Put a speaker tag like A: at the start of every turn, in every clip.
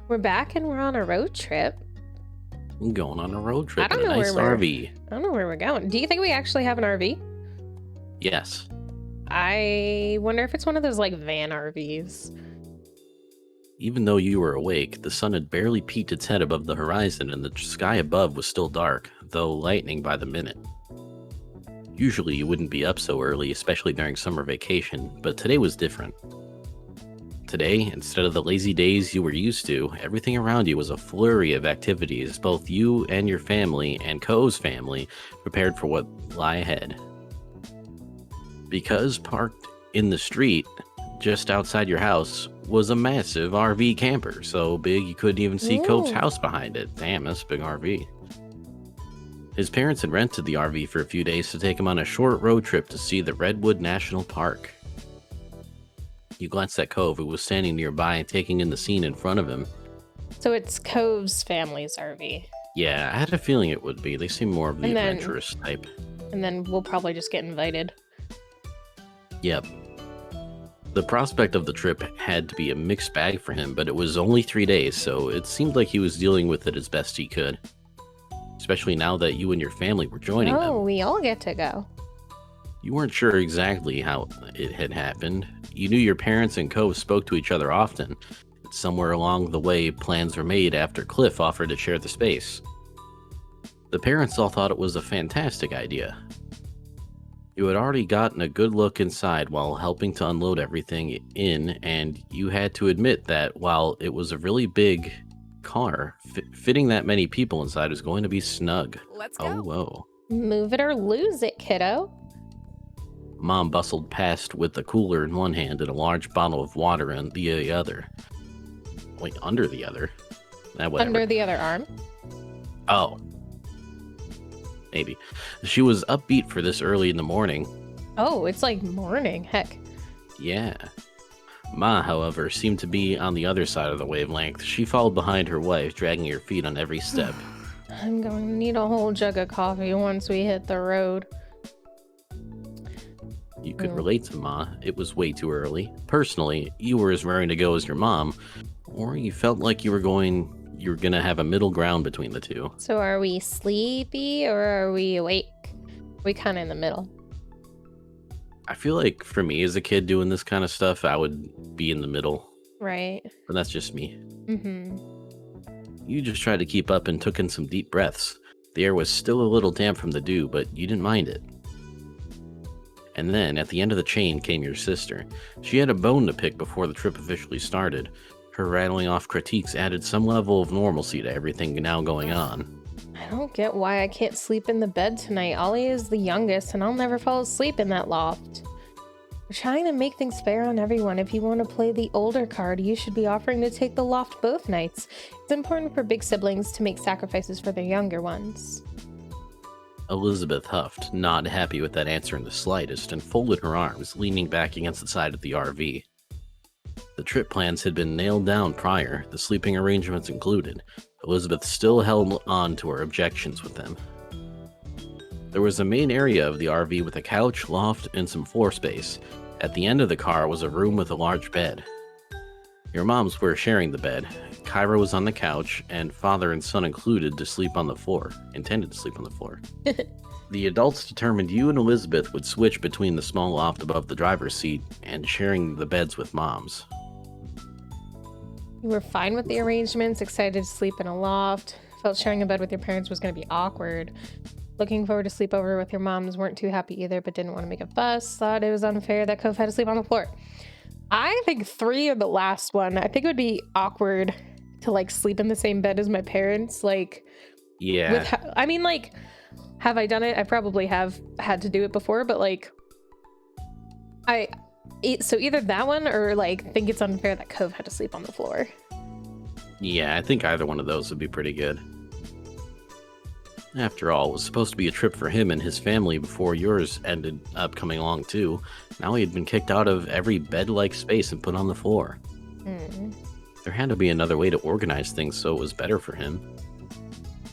A: We're back and we're on a road trip.
B: I'm going on a road
A: I
B: trip
A: don't
B: in a
A: know
B: nice RV.
A: I don't know where we're going. Do you think we actually have an RV?
B: Yes.
A: I wonder if it's one of those like van RVs.
B: Even though you were awake, the sun had barely peeked its head above the horizon and the sky above was still dark, though lightening by the minute. Usually you wouldn't be up so early, especially during summer vacation, but today was different. Today, instead of the lazy days you were used to, everything around you was a flurry of activities. Both you and your family and Ko's family prepared for what lie ahead. Because parked in the street just outside your house was a massive RV camper, so big you couldn't even see Cope's
A: Ooh.
B: house behind it. Damn, that's a big RV. His parents had rented the RV for a few days to take him on a short road trip to see the Redwood National Park. You glanced at Cove, who was standing nearby, taking in the scene in front of him.
A: So it's Cove's family's RV.
B: Yeah, I had a feeling it would be. They seem more of the
A: And then-
B: adventurous type.
A: And then we'll probably just get invited.
B: Yep. The prospect of the trip had to be a mixed bag for him, but it was only 3 days, so it seemed like he was dealing with it as best he could. Especially now that you and your family were joining them.
A: We all get to go.
B: You weren't sure exactly how it had happened. You knew your parents and Cove spoke to each other often. Somewhere along the way, plans were made after Cliff offered to share the space. The parents all thought it was a fantastic idea. You had already gotten a good look inside while helping to unload everything in, and you had to admit that while it was a really big car, fitting that many people inside was going to be snug.
C: Let's go.
B: Oh, whoa.
A: Move it or lose it, kiddo.
B: Mom bustled past with a cooler in one hand and a large bottle of water in the other. Wait, under the other? Whatever.
A: Under the other arm.
B: Oh. Maybe. She was upbeat for this early in the morning.
A: Oh, it's like morning. Heck.
B: Yeah. Ma, however, seemed to be on the other side of the wavelength. She followed behind her wife, dragging her feet on every step.
A: I'm going to need a whole jug of coffee once we hit the road.
B: You could relate to Ma. It was way too early. Personally, you were as raring to go as your mom, or you felt like you were gonna have a middle ground between the two.
A: So are we sleepy or are we awake? We kind of in the middle.
B: I feel like for me as a kid doing this kind of stuff, I would be in the middle.
A: Right.
B: But that's just me.
A: Mm-hmm.
B: You just tried to keep up and took in some deep breaths. The air was still a little damp from the dew, but you didn't mind it. And then, at the end of the chain, came your sister. She had a bone to pick before the trip officially started. Her rattling off critiques added some level of normalcy to everything now going on.
A: I don't get why I can't sleep in the bed tonight. Ollie is the youngest, and I'll never fall asleep in that loft. We're trying to make things fair on everyone. If you want to play the older card, you should be offering to take the loft both nights. It's important for big siblings to make sacrifices for their younger ones.
B: Elizabeth huffed, not happy with that answer in the slightest, and folded her arms, leaning back against the side of the RV. The trip plans had been nailed down prior, the sleeping arrangements included. Elizabeth still held on to her objections with them. There was a main area of the RV with a couch, loft, and some floor space. At the end of the car was a room with a large bed. Your moms were sharing the bed. Kyra was on the couch, and father and son intended to sleep on the floor. The adults determined you and Elizabeth would switch between the small loft above the driver's seat and sharing the beds with moms.
A: You were fine with the arrangements, excited to sleep in a loft, felt sharing a bed with your parents was going to be awkward. Looking forward to sleepover with your moms, weren't too happy either, but didn't want to make a fuss, thought it was unfair that Cove had to sleep on the floor. I think 3 or the last one. I think it would be awkward to like sleep in the same bed as my parents. Like,
B: Yeah.
A: Have I done it? I probably have had to do it before, but like, so either that one or like think it's unfair that Cove had to sleep on the floor.
B: Yeah, I think either one of those would be pretty good. After all, it was supposed to be a trip for him and his family before yours ended up coming along too. Now he had been kicked out of every bed-like space and put on the floor. There had to be another way to organize things so it was better for him.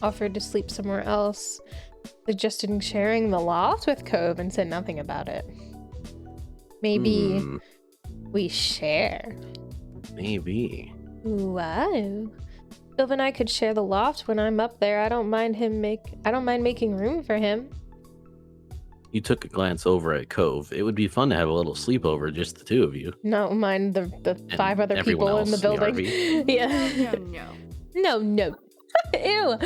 A: Offered to sleep somewhere else, suggested sharing the loft with Cove and said nothing about it. Maybe we share.
B: Maybe.
A: Wow. Bill and I could share the loft when I'm up there. I don't mind making room for him.
B: You took a glance over at Cove. It would be fun to have a little sleepover, just the two of you.
A: No, mind the
B: And
A: 5 other
B: everyone
A: people in the
B: else in the
A: building.
B: RV.
A: Yeah. No. Ew.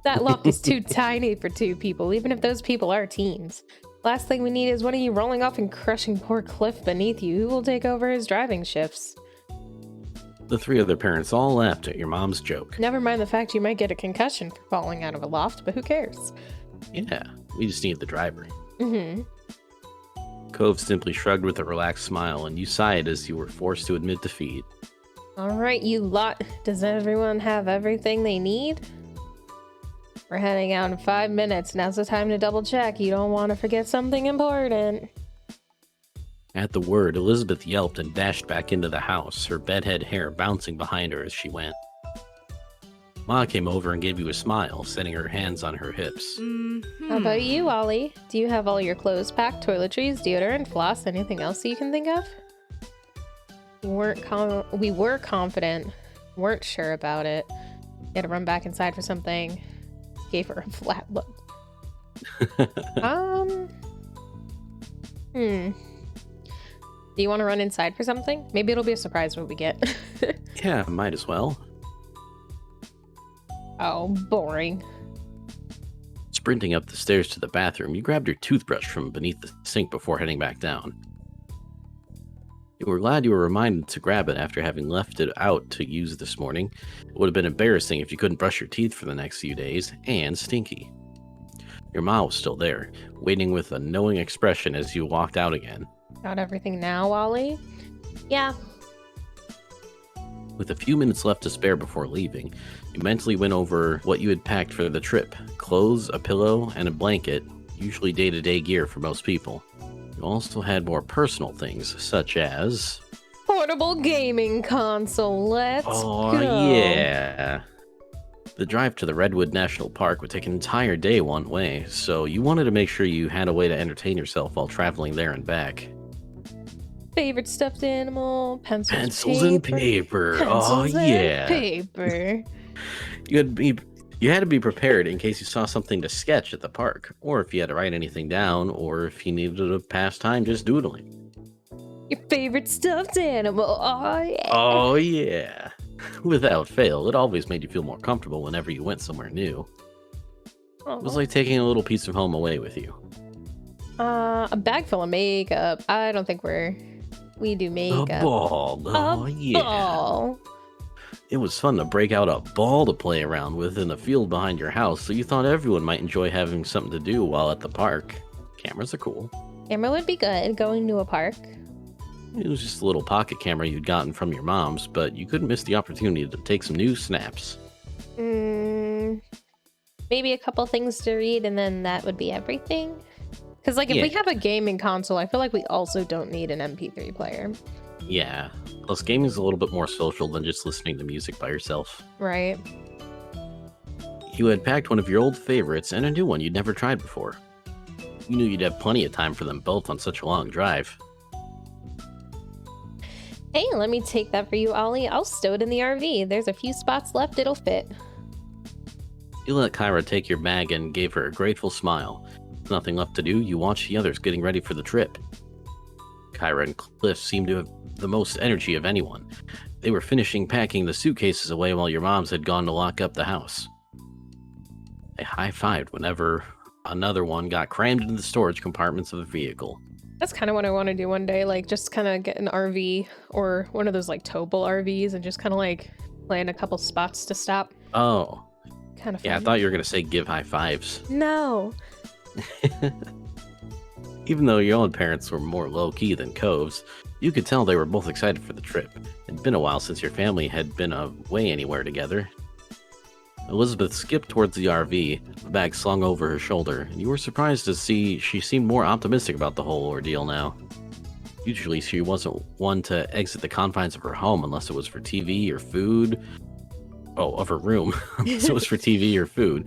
A: That loft is too tiny for 2 people, even if those people are teens. Last thing we need is one of you rolling off and crushing poor Cliff beneath you. Who will take over his driving shifts?
B: The 3 other parents all laughed at your mom's joke.
A: Never mind the fact you might get a concussion for falling out of a loft, but who cares?
B: Yeah, we just need the driver.
A: Mm-hmm.
B: Cove simply shrugged with a relaxed smile, and you sighed as you were forced to admit defeat.
A: Alright, you lot. Does everyone have everything they need? We're heading out in 5 minutes. Now's the time to double check. You don't want to forget something important.
B: At the word, Elizabeth yelped and dashed back into the house, her bedhead hair bouncing behind her as she went. Ma came over and gave you a smile, setting her hands on her hips.
A: How about you, Ollie? Do you have all your clothes packed, toiletries, deodorant, floss, anything else you can think of? We were confident, weren't sure about it. You had to run back inside for something. Gave her a flat look. Do you want to run inside for something? Maybe it'll be a surprise what we get.
B: Yeah, might as well.
A: Oh, boring.
B: Sprinting up the stairs to the bathroom, you grabbed your toothbrush from beneath the sink before heading back down. You were glad you were reminded to grab it after having left it out to use this morning. It would have been embarrassing if you couldn't brush your teeth for the next few days, and stinky. Your ma was still there, waiting with a knowing expression as you walked out again.
A: Got everything now, Ollie? Yeah.
B: With a few minutes left to spare before leaving, you mentally went over what you had packed for the trip. Clothes, a pillow, and a blanket, usually day-to-day gear for most people. You also had more personal things, such as...
A: Portable gaming console, let's go!
B: Yeah! The drive to the Redwood National Park would take an entire day one way, so you wanted to make sure you had a way to entertain yourself while traveling there and back.
A: Favorite stuffed animal,
B: Pencils and paper.
A: Pencils
B: Oh, yeah.
A: and paper.
B: You had to be prepared in case you saw something to sketch at the park, or if you had to write anything down, or if you needed a pastime just doodling.
A: Your favorite stuffed animal. Oh, yeah.
B: Oh, yeah. Without fail, it always made you feel more comfortable whenever you went somewhere new. It was like taking a little piece of home away with you.
A: A bag full of makeup. I don't think we do makeup.
B: A ball. Oh, yeah.
A: Ball.
B: It was fun to break out a ball to play around with in the field behind your house, so you thought everyone might enjoy having something to do while at the park. Cameras are cool.
A: Camera would be good, going to a park.
B: It was just a little pocket camera you'd gotten from your mom's, but you couldn't miss the opportunity to take some new snaps.
A: Maybe a couple things to read, and then that would be everything? Because, like, if we have a gaming console, I feel like we also don't need an MP3 player.
B: Yeah, plus gaming's a little bit more social than just listening to music by yourself.
A: Right.
B: You had packed one of your old favorites and a new one you'd never tried before. You knew you'd have plenty of time for them both on such a long drive.
A: Hey, let me take that for you, Ollie. I'll stow it in the RV. There's a few spots left, it'll fit.
B: You let Kyra take your bag and gave her a grateful smile. With nothing left to do, you watched the others getting ready for the trip. Kyra and Cliff seemed to have the most energy of anyone. They were finishing packing the suitcases away while your moms had gone to lock up the house. They high-fived whenever another one got crammed into the storage compartments of the vehicle.
A: That's kind of what I want to do one day, like just kind of get an RV or one of those like towable RVs and just kind of like plan a couple spots to stop.
B: Oh.
A: Kind of fun.
B: Yeah, I thought you were going to say give high fives.
A: No.
B: Even though your own parents were more low-key than Cove's, you could tell they were both excited for the trip. It'd been a while since your family had been away anywhere together. Elizabeth skipped towards the RV, the bag slung over her shoulder, and you were surprised to see she seemed more optimistic about the whole ordeal now. Usually she wasn't one to exit the confines of her home unless it was for TV or food. Oh, of her room. Unless it was for TV or food.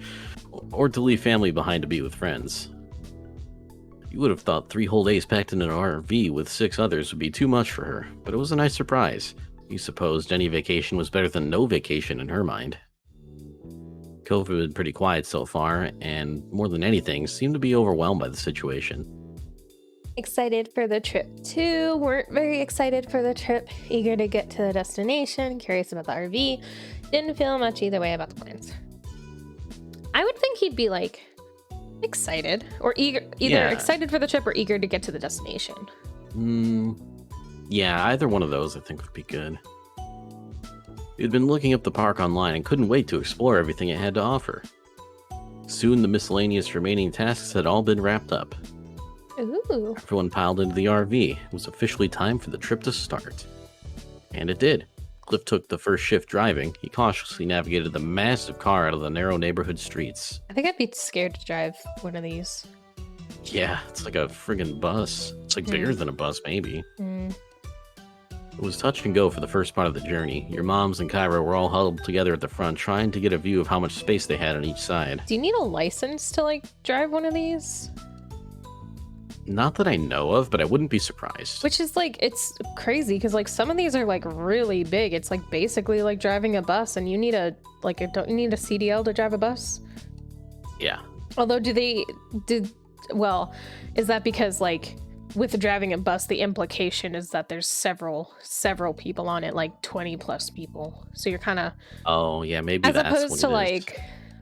B: Or to leave family behind to be with friends. You would have thought 3 whole days packed in an RV with 6 others would be too much for her, but it was a nice surprise. He supposed any vacation was better than no vacation in her mind. Cove had been pretty quiet so far, and more than anything, seemed to be overwhelmed by the situation.
A: Excited for the trip too. Weren't very excited for the trip. Eager to get to the destination. Curious about the RV. Didn't feel much either way about the plans. I would think he'd be like excited or eager, either excited for the trip or eager to get to the destination.
B: Yeah, either one of those I think would be good. He'd been looking up the park online and couldn't wait to explore everything it had to offer. Soon the miscellaneous remaining tasks had all been wrapped up.
A: Ooh.
B: Everyone piled into the RV. It was officially time for the trip to start. And it did. Cliff took the first shift driving. He cautiously navigated the massive car out of the narrow neighborhood streets.
A: I think I'd be scared to drive one of these.
B: Yeah, it's like a friggin' bus. It's like bigger than a bus, maybe. It was touch and go for the first part of the journey. Your moms and Kyra were all huddled together at the front, trying to get a view of how much space they had on each side.
A: Do you need a license to like drive one of these?
B: Not that I know of, but I wouldn't be surprised.
A: Which is like, it's crazy because like some of these are like really big. It's like basically like driving a bus, and you need don't you need a CDL to drive a bus?
B: Yeah.
A: Although well, is that because like with driving a bus, the implication is that there's several people on it, like 20 plus people. So you're kind of,
B: oh yeah, maybe
A: as
B: that's
A: opposed
B: what
A: to
B: it
A: like,
B: is.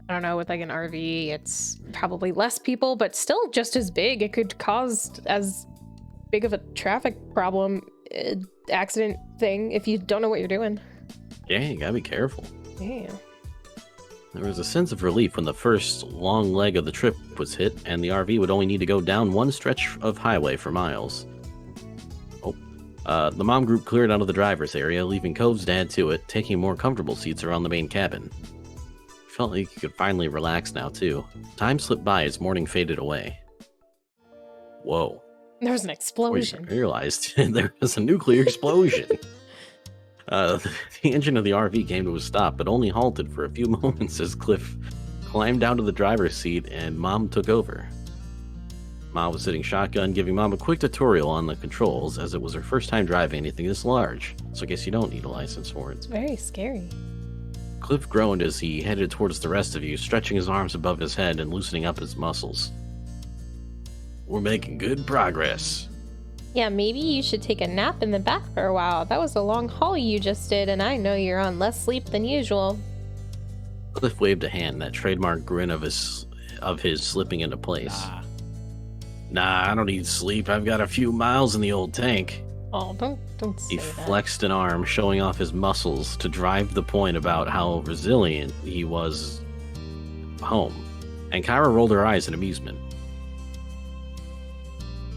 A: I don't know, with like an RV, it's probably less people, but still just as big. It could cause as big of a traffic problem, accident thing if you don't know what you're doing.
B: Yeah, you gotta be careful.
A: Yeah.
B: There was a sense of relief when the first long leg of the trip was hit, and the RV would only need to go down one stretch of highway for miles. The mom group cleared out of the driver's area, leaving Cove's dad to it, taking more comfortable seats around the main cabin. Felt like he could finally relax now, too. Time slipped by as morning faded away. Whoa.
A: There was an explosion.
B: I realized there was a nuclear explosion. The engine of the RV came to a stop, but only halted for a few moments as Cliff climbed down to the driver's seat and Mom took over. Mom was sitting shotgun, giving Mom a quick tutorial on the controls, as it was her first time driving anything this large, so I guess you don't need a license for it.
A: It's very scary.
B: Cliff groaned as he headed towards the rest of you, stretching his arms above his head and loosening up his muscles. We're making good progress.
A: Yeah, maybe you should take a nap in the back for a while. That was a long haul you just did, and I know you're on less sleep than usual.
B: Cliff waved a hand, that trademark grin of his slipping into place. Nah, I don't need sleep. I've got a few miles in the old tank.
A: Oh, don't say
B: He
A: that.
B: flexed an arm, showing off his muscles to drive the point about how resilient he was home. And Kyra rolled her eyes in amusement.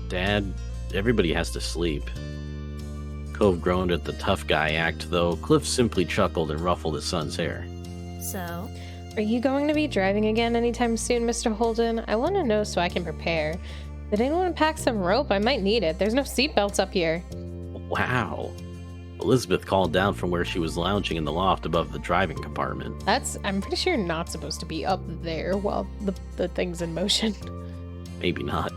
B: Dad, everybody has to sleep. Cove groaned at the tough guy act, though Cliff simply chuckled and ruffled his son's hair.
C: So?
A: Are you going to be driving again anytime soon, Mr. Holden? I want to know so I can prepare. Did anyone pack some rope? I might need it. There's no seatbelts up here.
B: Wow. Elizabeth called down from where she was lounging in the loft above the driving compartment.
A: I'm pretty sure you're not supposed to be up there while the thing's in motion.
B: Maybe not.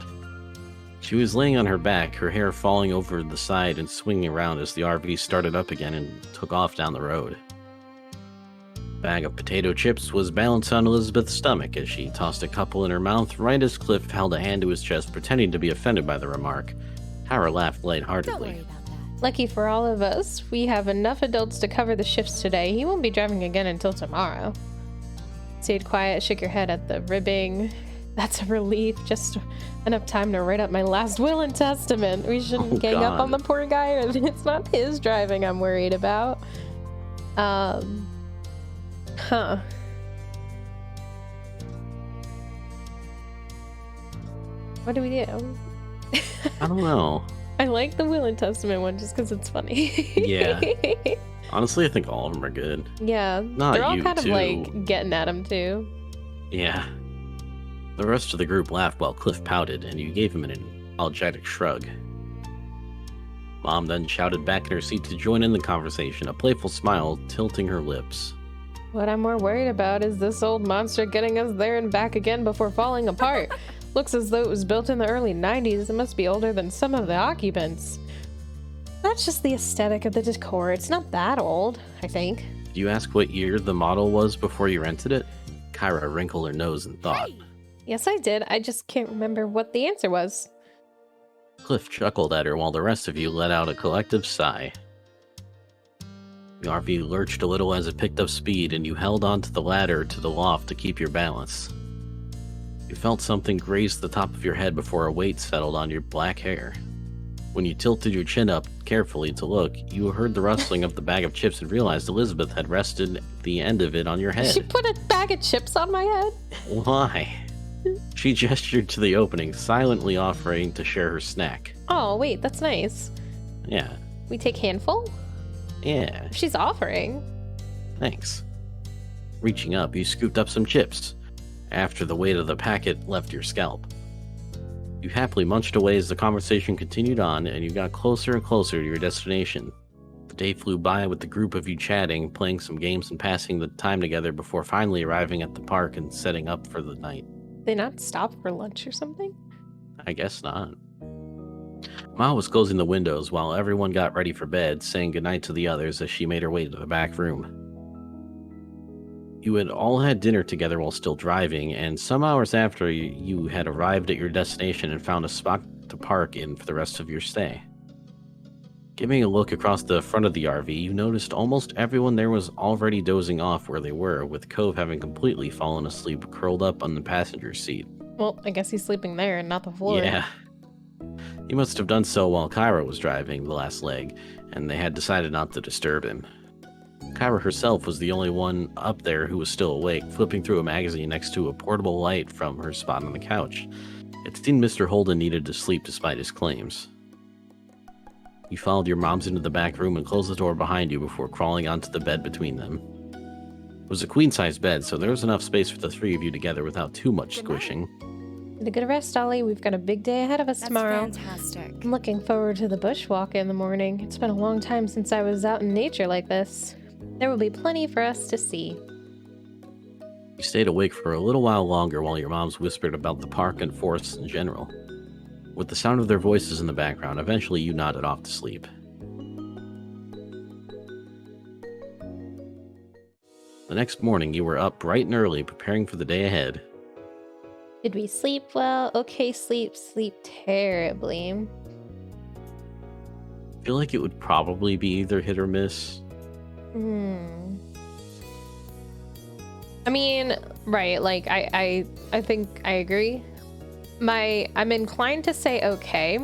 B: She was laying on her back, her hair falling over the side and swinging around as the RV started up again and took off down the road. A bag of potato chips was balanced on Elizabeth's stomach as she tossed a couple in her mouth right as Cliff held a hand to his chest, pretending to be offended by the remark. Kyra laughed
C: Don't worry
B: lightheartedly.
C: about that.
A: Lucky for all of us, we have enough adults to cover the shifts today. He won't be driving again until tomorrow. Stayed quiet, shook your head at the ribbing. That's a relief. Just enough time to write up my last will and testament. We shouldn't gang up on the poor guy. It's not his driving I'm worried about. Huh. What do we do?
B: I don't know.
A: I like the will and testament one just because it's funny.
B: Yeah. Honestly, I think all of them are good.
A: Yeah.
B: Not
A: they're all
B: you,
A: kind
B: too.
A: of like getting at him too.
B: Yeah. The rest of the group laughed while Cliff pouted, and you gave him an apologetic shrug. Mom then shouted back in her seat to join in the conversation, a playful smile tilting her lips.
A: What I'm more worried about is this old monster getting us there and back again before falling apart. Looks as though it was built in the early 90s. It must be older than some of the occupants. That's just the aesthetic of the decor. It's not that old, I think.
B: Do you ask what year the model was before you rented it? Kyra wrinkled her nose in thought.
A: Yes, I did. I just can't remember what the answer was.
B: Cliff chuckled at her while the rest of you let out a collective sigh. The RV lurched a little as it picked up speed, and you held onto the ladder to the loft to keep your balance. You felt something graze the top of your head before a weight settled on your black hair. When you tilted your chin up carefully to look, you heard the rustling of the bag of chips and realized Elizabeth had rested the end of it on your
A: She
B: head.
A: put a bag of chips on my head?
B: Why? She gestured to the opening, silently offering to share her snack.
A: Oh, wait, that's nice.
B: Yeah.
A: We take handful?
B: Yeah.
A: She's offering.
B: Thanks. Reaching up, you scooped up some chips, after the weight of the packet left your scalp. You happily munched away as the conversation continued on, and you got closer and closer to your destination. The day flew by with the group of you chatting, playing some games, and passing the time together before finally arriving at the park and setting up for the night.
A: They not stop for lunch or something?
B: I guess not. Ma was closing the windows while everyone got ready for bed, saying goodnight to the others as she made her way to the back room. You had all had dinner together while still driving, and some hours after you had arrived at your destination and found a spot to park in for the rest of your stay. Giving a look across the front of the RV, you noticed almost everyone there was already dozing off where they were, with Cove having completely fallen asleep curled up on the passenger seat.
A: Well, I guess he's sleeping there and not the floor.
B: Yeah. He must have done so while Kyra was driving the last leg, and they had decided not to disturb him. Kyra herself was the only one up there who was still awake, flipping through a magazine next to a portable light from her spot on the couch. It seemed Mr. Holden needed to sleep despite his claims. You followed your moms into the back room and closed the door behind you before crawling onto the bed between them. It was a queen-size bed, so there was enough space for the three of you together without too much squishing.
A: Get a good rest, Ollie. We've got a big day ahead of us tomorrow.
C: Fantastic.
A: I'm looking forward to the bushwalk in the morning. It's been a long time since I was out in nature like this. There will be plenty for us to see.
B: You stayed awake for a little while longer while your moms whispered about the park and forests in general. With the sound of their voices in the background, eventually you nodded off to sleep. The next morning, you were up bright and early preparing for the day ahead.
A: Did we sleep well? Okay, sleep terribly.
B: I feel like it would probably be either hit or miss.
A: I mean, right, like I think I agree. I'm inclined to say okay,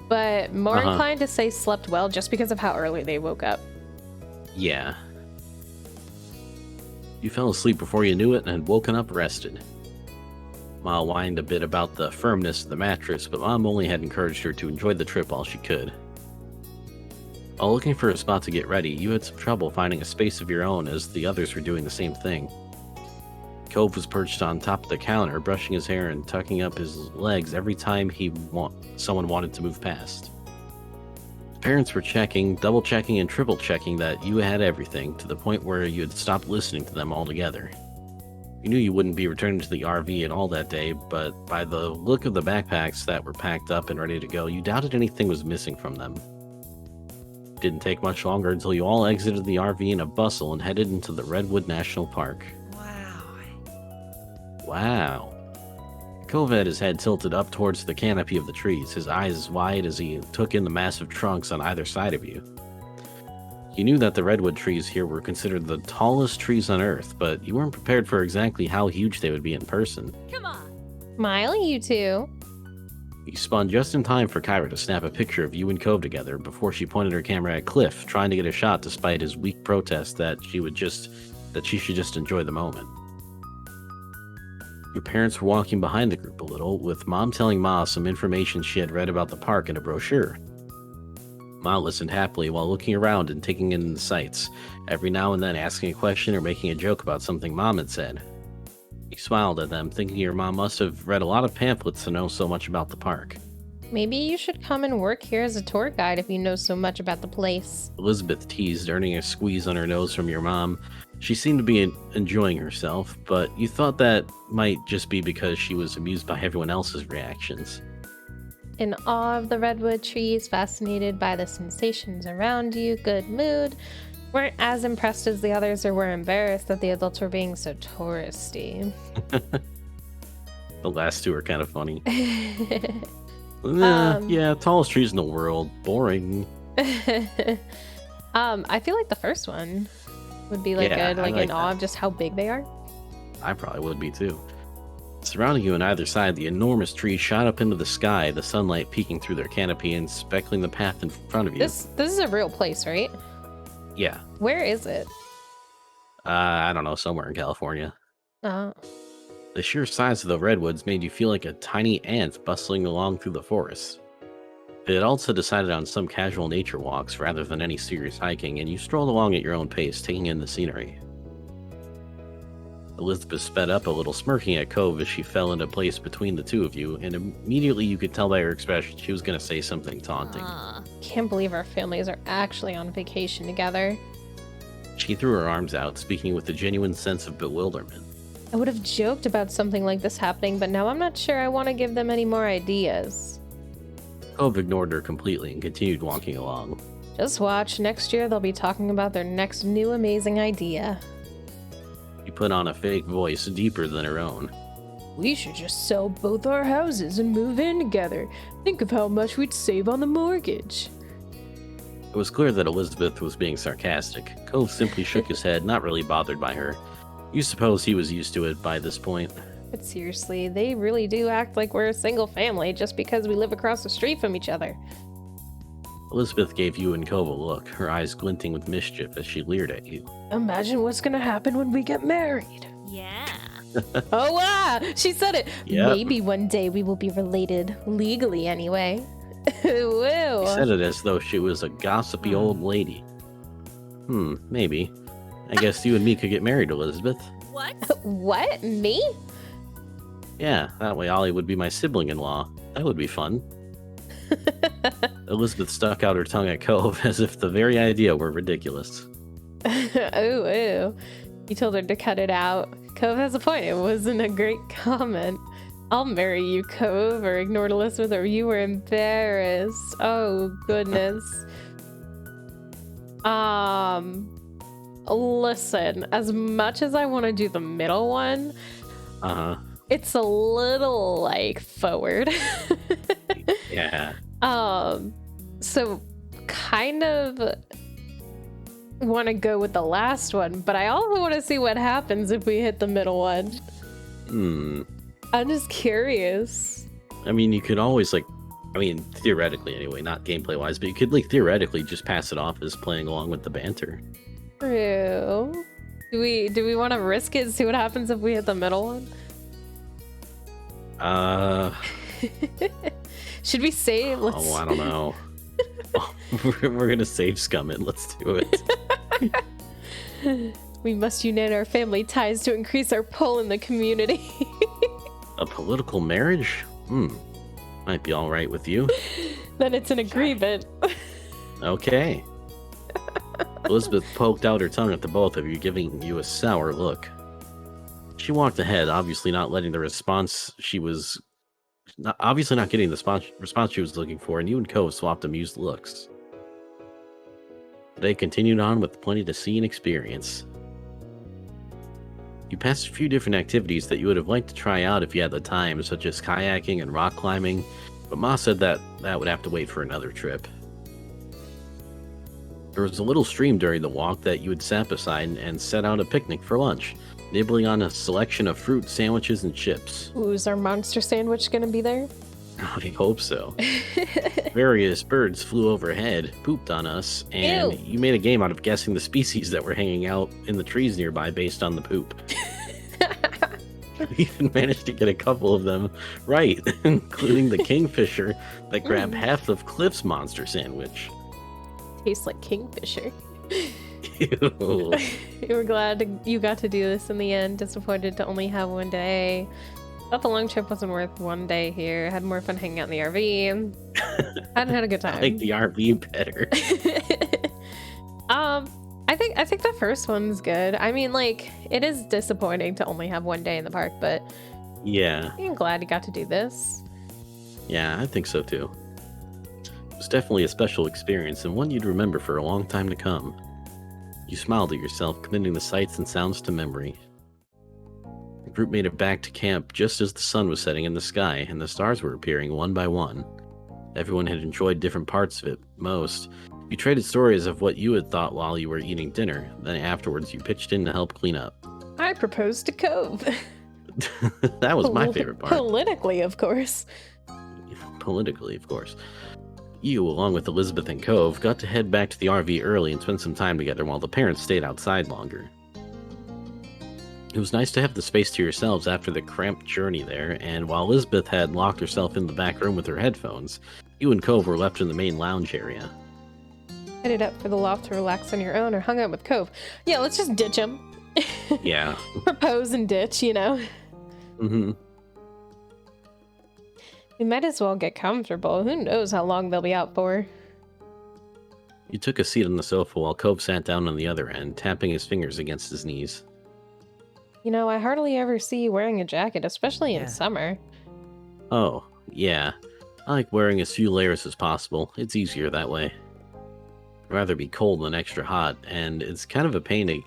A: but more inclined to say slept well just because of how early they woke up.
B: Yeah. You fell asleep before you knew it and had woken up rested. Ma whined a bit about the firmness of the mattress, but Mom only had encouraged her to enjoy the trip while she could. While looking for a spot to get ready, you had some trouble finding a space of your own as the others were doing the same thing. Cove was perched on top of the counter, brushing his hair and tucking up his legs every time someone wanted to move past. His parents were checking, double-checking, and triple-checking that you had everything, to the point where you had stopped listening to them altogether. You knew you wouldn't be returning to the RV at all that day, but by the look of the backpacks that were packed up and ready to go, you doubted anything was missing from them. It didn't take much longer until you all exited the RV in a bustle and headed into the Redwood National Park. Wow. Cove had his head tilted up towards the canopy of the trees, his eyes wide as he took in the massive trunks on either side of you. You knew that the redwood trees here were considered the tallest trees on Earth, but you weren't prepared for exactly how huge they would be in person.
C: Come on.
A: Smile, you two.
B: You spun just in time for Kyra to snap a picture of you and Cove together before she pointed her camera at Cliff, trying to get a shot despite his weak protest that she should just enjoy the moment. Your parents were walking behind the group a little, with Mom telling Ma some information she had read about the park in a brochure. Ma listened happily while looking around and taking in the sights, every now and then asking a question or making a joke about something Mom had said. You smiled at them, thinking your mom must have read a lot of pamphlets to know so much about the park.
A: Maybe you should come and work here as a tour guide if you know so much about the place.
B: Elizabeth teased, earning a squeeze on her nose from your mom. She seemed to be enjoying herself, but you thought that might just be because she was amused by everyone else's reactions.
A: in awe of the redwood trees, fascinated by the sensations around you, good mood. Weren't as impressed as the others or were embarrassed that the adults were being so touristy.
B: The last two are kind of funny.
A: Um,
B: Yeah, tallest trees in the world. Boring.
A: I feel like the first one would be like
B: Yeah,
A: good,
B: I
A: like in
B: like
A: awe
B: that.
A: of just how big they are.
B: I probably would be too. Surrounding you on either side, the enormous trees shot up into the sky, the sunlight peeking through their canopy and speckling the path in front of you.
A: This is a real place, right?
B: Yeah.
A: Where is it?
B: I don't know, somewhere in California.
A: Uh,
B: The sheer size of the redwoods made you feel like a tiny ant bustling along through the forest. They had also decided on some casual nature walks rather than any serious hiking, and you strolled along at your own pace, taking in the scenery. Elizabeth sped up a little, smirking at Cove as she fell into place between the two of you, and immediately you could tell by her expression she was going to say something taunting.
A: can't believe our families are actually on vacation together.
B: She threw her arms out, speaking with a genuine sense of bewilderment.
A: I would have joked about something like this happening, but now I'm not sure I want to give them any more ideas.
B: Cove ignored her completely and continued walking along.
A: Just watch, next year they'll be talking about their next new amazing idea.
B: She put on a fake voice deeper than her own.
A: We should just sell both our houses and move in together. Think of how much we'd save on the mortgage.
B: It was clear that Elizabeth was being sarcastic. Cove simply shook his head, not really bothered by her. You suppose he was used to it by this point.
A: But seriously, they really do act like we're a single family just because we live across the street from each other.
B: Elizabeth gave you and Cove a look, her eyes glinting with mischief as she leered at you.
A: Imagine what's gonna happen when we get married.
C: Yeah.
A: Oh, wow! She said it!
B: Yep.
A: Maybe one day we will be related, legally anyway.
B: She
A: Woo!
B: said it as though she was a gossipy old lady. Maybe. I guess you and me could get married, Elizabeth.
C: What?
A: What? Me?
B: Yeah, that way Ollie would be my sibling-in-law. That would be fun. Elizabeth stuck out her tongue at Cove as if the very idea were ridiculous.
A: Ooh. You told her to cut it out. Cove has a point. It wasn't a great comment. I'll marry you, Cove, or ignored Elizabeth, or you were embarrassed. Oh, goodness. Listen, as much as I want to do the middle one,
B: Uh-huh.
A: it's a little, like, forward.
B: Yeah.
A: So kind of want to go with the last one, but I also want to see what happens if we hit the middle one. I'm just curious.
B: I mean, you could always, theoretically anyway, not gameplay-wise, but you could, theoretically just pass it off as playing along with the banter.
A: True. Do we want to risk it and see what happens if we hit the middle one? Should we save? Let's...
B: Oh, I don't know. We're gonna save scum it. Let's do it.
A: We must unite our family ties to increase our pull in the community.
B: A political marriage? Might be all right with you.
A: Then it's an agreement.
B: Okay. Elizabeth poked out her tongue at the both of you, giving you a sour look. She walked ahead, obviously not letting the response she was... obviously not getting the response she was looking for, and you and Cove swapped amused looks. They continued on with plenty to see and experience. You passed a few different activities that you would have liked to try out if you had the time, such as kayaking and rock climbing, but Ma said that would have to wait for another trip. There was a little stream during the walk that you had sat beside and set out a picnic for lunch, nibbling on a selection of fruit, sandwiches, and chips.
A: Ooh, is our monster sandwich gonna be there?
B: I hope so. Various birds flew overhead, pooped on us, and
A: Ew.
B: you made a game out of guessing the species that were hanging out in the trees nearby based on the poop. You even managed to get a couple of them right, including the kingfisher that grabbed half of Cliff's monster sandwich.
A: Tastes like kingfisher.
B: Ew.
A: We're glad you got to do this in the end. Disappointed to only have one day. Thought the long trip wasn't worth one day here. Had more fun hanging out in the RV. Hadn't had a good
B: I
A: time.
B: like the RV better.
A: I think the first one's good. I mean, it is disappointing to only have one day in the park, but
B: Yeah.
A: I'm glad you got to do this.
B: Yeah, I think so too. It was definitely a special experience and one you'd remember for a long time to come. You smiled at yourself, committing the sights and sounds to memory. The group made it back to camp just as the sun was setting in the sky and the stars were appearing one by one. Everyone had enjoyed different parts of it most. You traded stories of what you had thought while you were eating dinner, then afterwards you pitched in to help clean up.
A: I proposed to Cove.
B: That was my favorite part.
A: Politically, of course.
B: Politically, of course. You, along with Elizabeth and Cove, got to head back to the RV early and spend some time together while the parents stayed outside longer. It was nice to have the space to yourselves after the cramped journey there, and while Elizabeth had locked herself in the back room with her headphones, you and Cove were left in the main lounge area.
A: Headed up for the loft to relax on your own or hung out with Cove. Yeah, let's just ditch him.
B: Yeah.
A: Propose and ditch, you know?
B: Mm-hmm.
A: We might as well get comfortable. Who knows how long they'll be out for?
B: You took a seat on the sofa while Cove sat down on the other end, tapping his fingers against his knees.
A: You know, I hardly ever see you wearing a jacket, especially in summer.
B: Oh, yeah. I like wearing as few layers as possible. It's easier that way. I'd rather be cold than extra hot, and it's kind of a pain to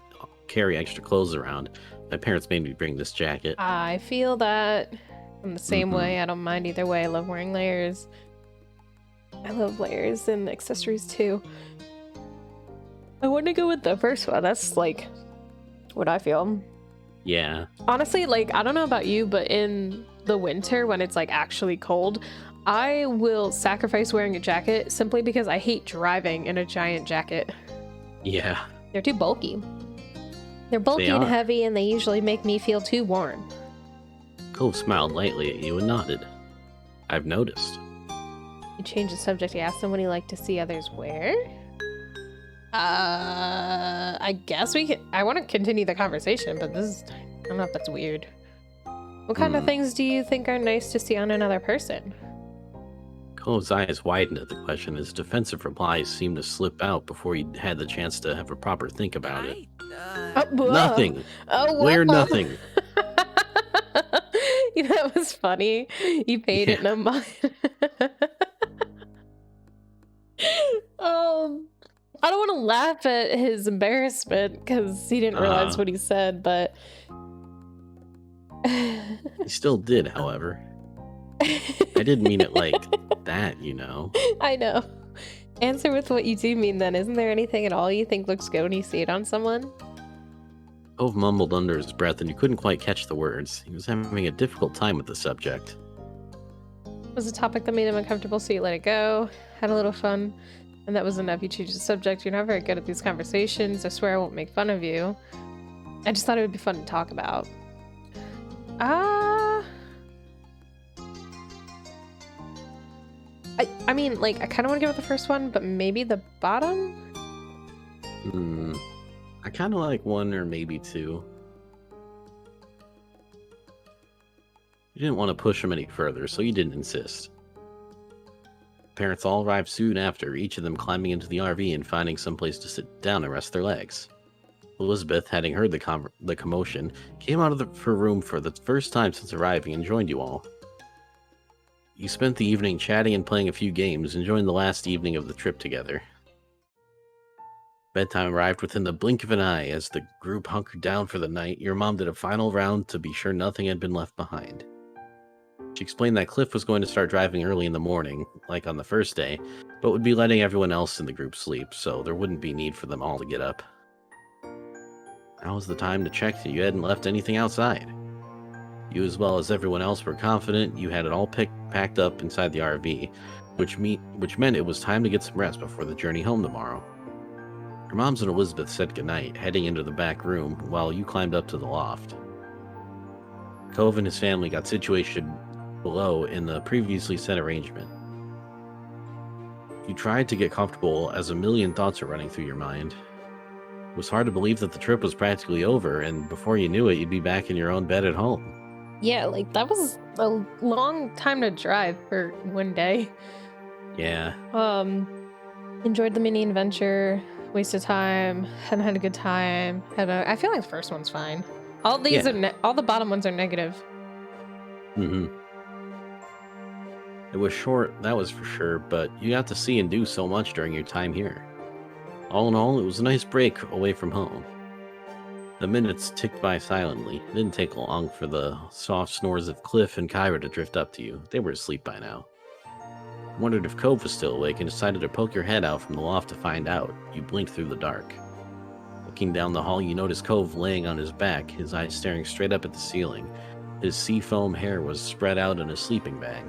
B: carry extra clothes around. My parents made me bring this jacket.
A: I feel that. I'm the same way. I don't mind either way. I love wearing layers. I love layers and accessories too. I want to go with the first one. That's like what I feel.
B: Yeah.
A: Honestly, like, I don't know about you, but in the winter when it's like actually cold, I will sacrifice wearing a jacket simply because I hate driving in a giant jacket.
B: Yeah.
A: They're too bulky. They're bulky and heavy, and they usually make me feel too warm.
B: Cove smiled lightly at you and nodded. I've noticed.
A: You changed the subject. He asked him what he liked to see others wear. I guess we can. I want to continue the conversation, but this is, I don't know if that's weird. What kind of things do you think are nice to see on another person?
B: Cove's eyes widened at the question. His defensive replies seemed to slip out before he had the chance to have a proper think about it. Nothing.
A: Oh,
B: Wear nothing.
A: You know, that was funny. You paid it no mind. I don't want to laugh at his embarrassment because he didn't realize what he said, but
B: he still did, however. I didn't mean it like that, you know.
A: I know. Answer with what you do mean then. Isn't there anything at all you think looks good when you see it on someone?
B: Cove mumbled under his breath and you couldn't quite catch the words. He was having a difficult time with the subject.
A: It was a topic that made him uncomfortable, so you let it go. Had a little fun. And that was enough. You changed the subject. You're not very good at these conversations. I swear I won't make fun of you. I just thought it would be fun to talk about. I mean, like, I kind of want to go with the first one, but maybe the bottom?
B: I kind of like one or maybe two. You didn't want to push him any further, so you didn't insist. Parents all arrived soon after, each of them climbing into the RV and finding someplace to sit down and rest their legs. Elizabeth, having heard the commotion, came out of her room for the first time since arriving and joined you all. You spent the evening chatting and playing a few games, enjoying the last evening of the trip together. Bedtime arrived within the blink of an eye. As the group hunkered down for the night, your mom did a final round to be sure nothing had been left behind. She explained that Cliff was going to start driving early in the morning, like on the first day, but would be letting everyone else in the group sleep, so there wouldn't be need for them all to get up. Now was the time to check that you hadn't left anything outside. You, as well as everyone else, were confident you had it all packed up inside the RV, which meant it was time to get some rest before the journey home tomorrow. Your moms and Elizabeth said goodnight, heading into the back room while you climbed up to the loft. Cove and his family got situated below in the previously set arrangement. You tried to get comfortable as a million thoughts were running through your mind. It was hard to believe that the trip was practically over, and before you knew it, you'd be back in your own bed at home.
A: Yeah, like, that was a long time to drive for one day.
B: Yeah.
A: Enjoyed the mini adventure, wasted time, hadn't had a good time. I feel like the first one's fine. All these are all the bottom ones are negative.
B: It was short, that was for sure, but you got to see and do so much during your time here. All in all, it was a nice break away from home. The minutes ticked by silently. It didn't take long for the soft snores of Cliff and Kyra to drift up to you. They were asleep by now. You wondered if Cove was still awake and decided to poke your head out from the loft to find out. You blinked through the dark. Looking down the hall, you noticed Cove laying on his back, his eyes staring straight up at the ceiling. His seafoam hair was spread out in a sleeping bag.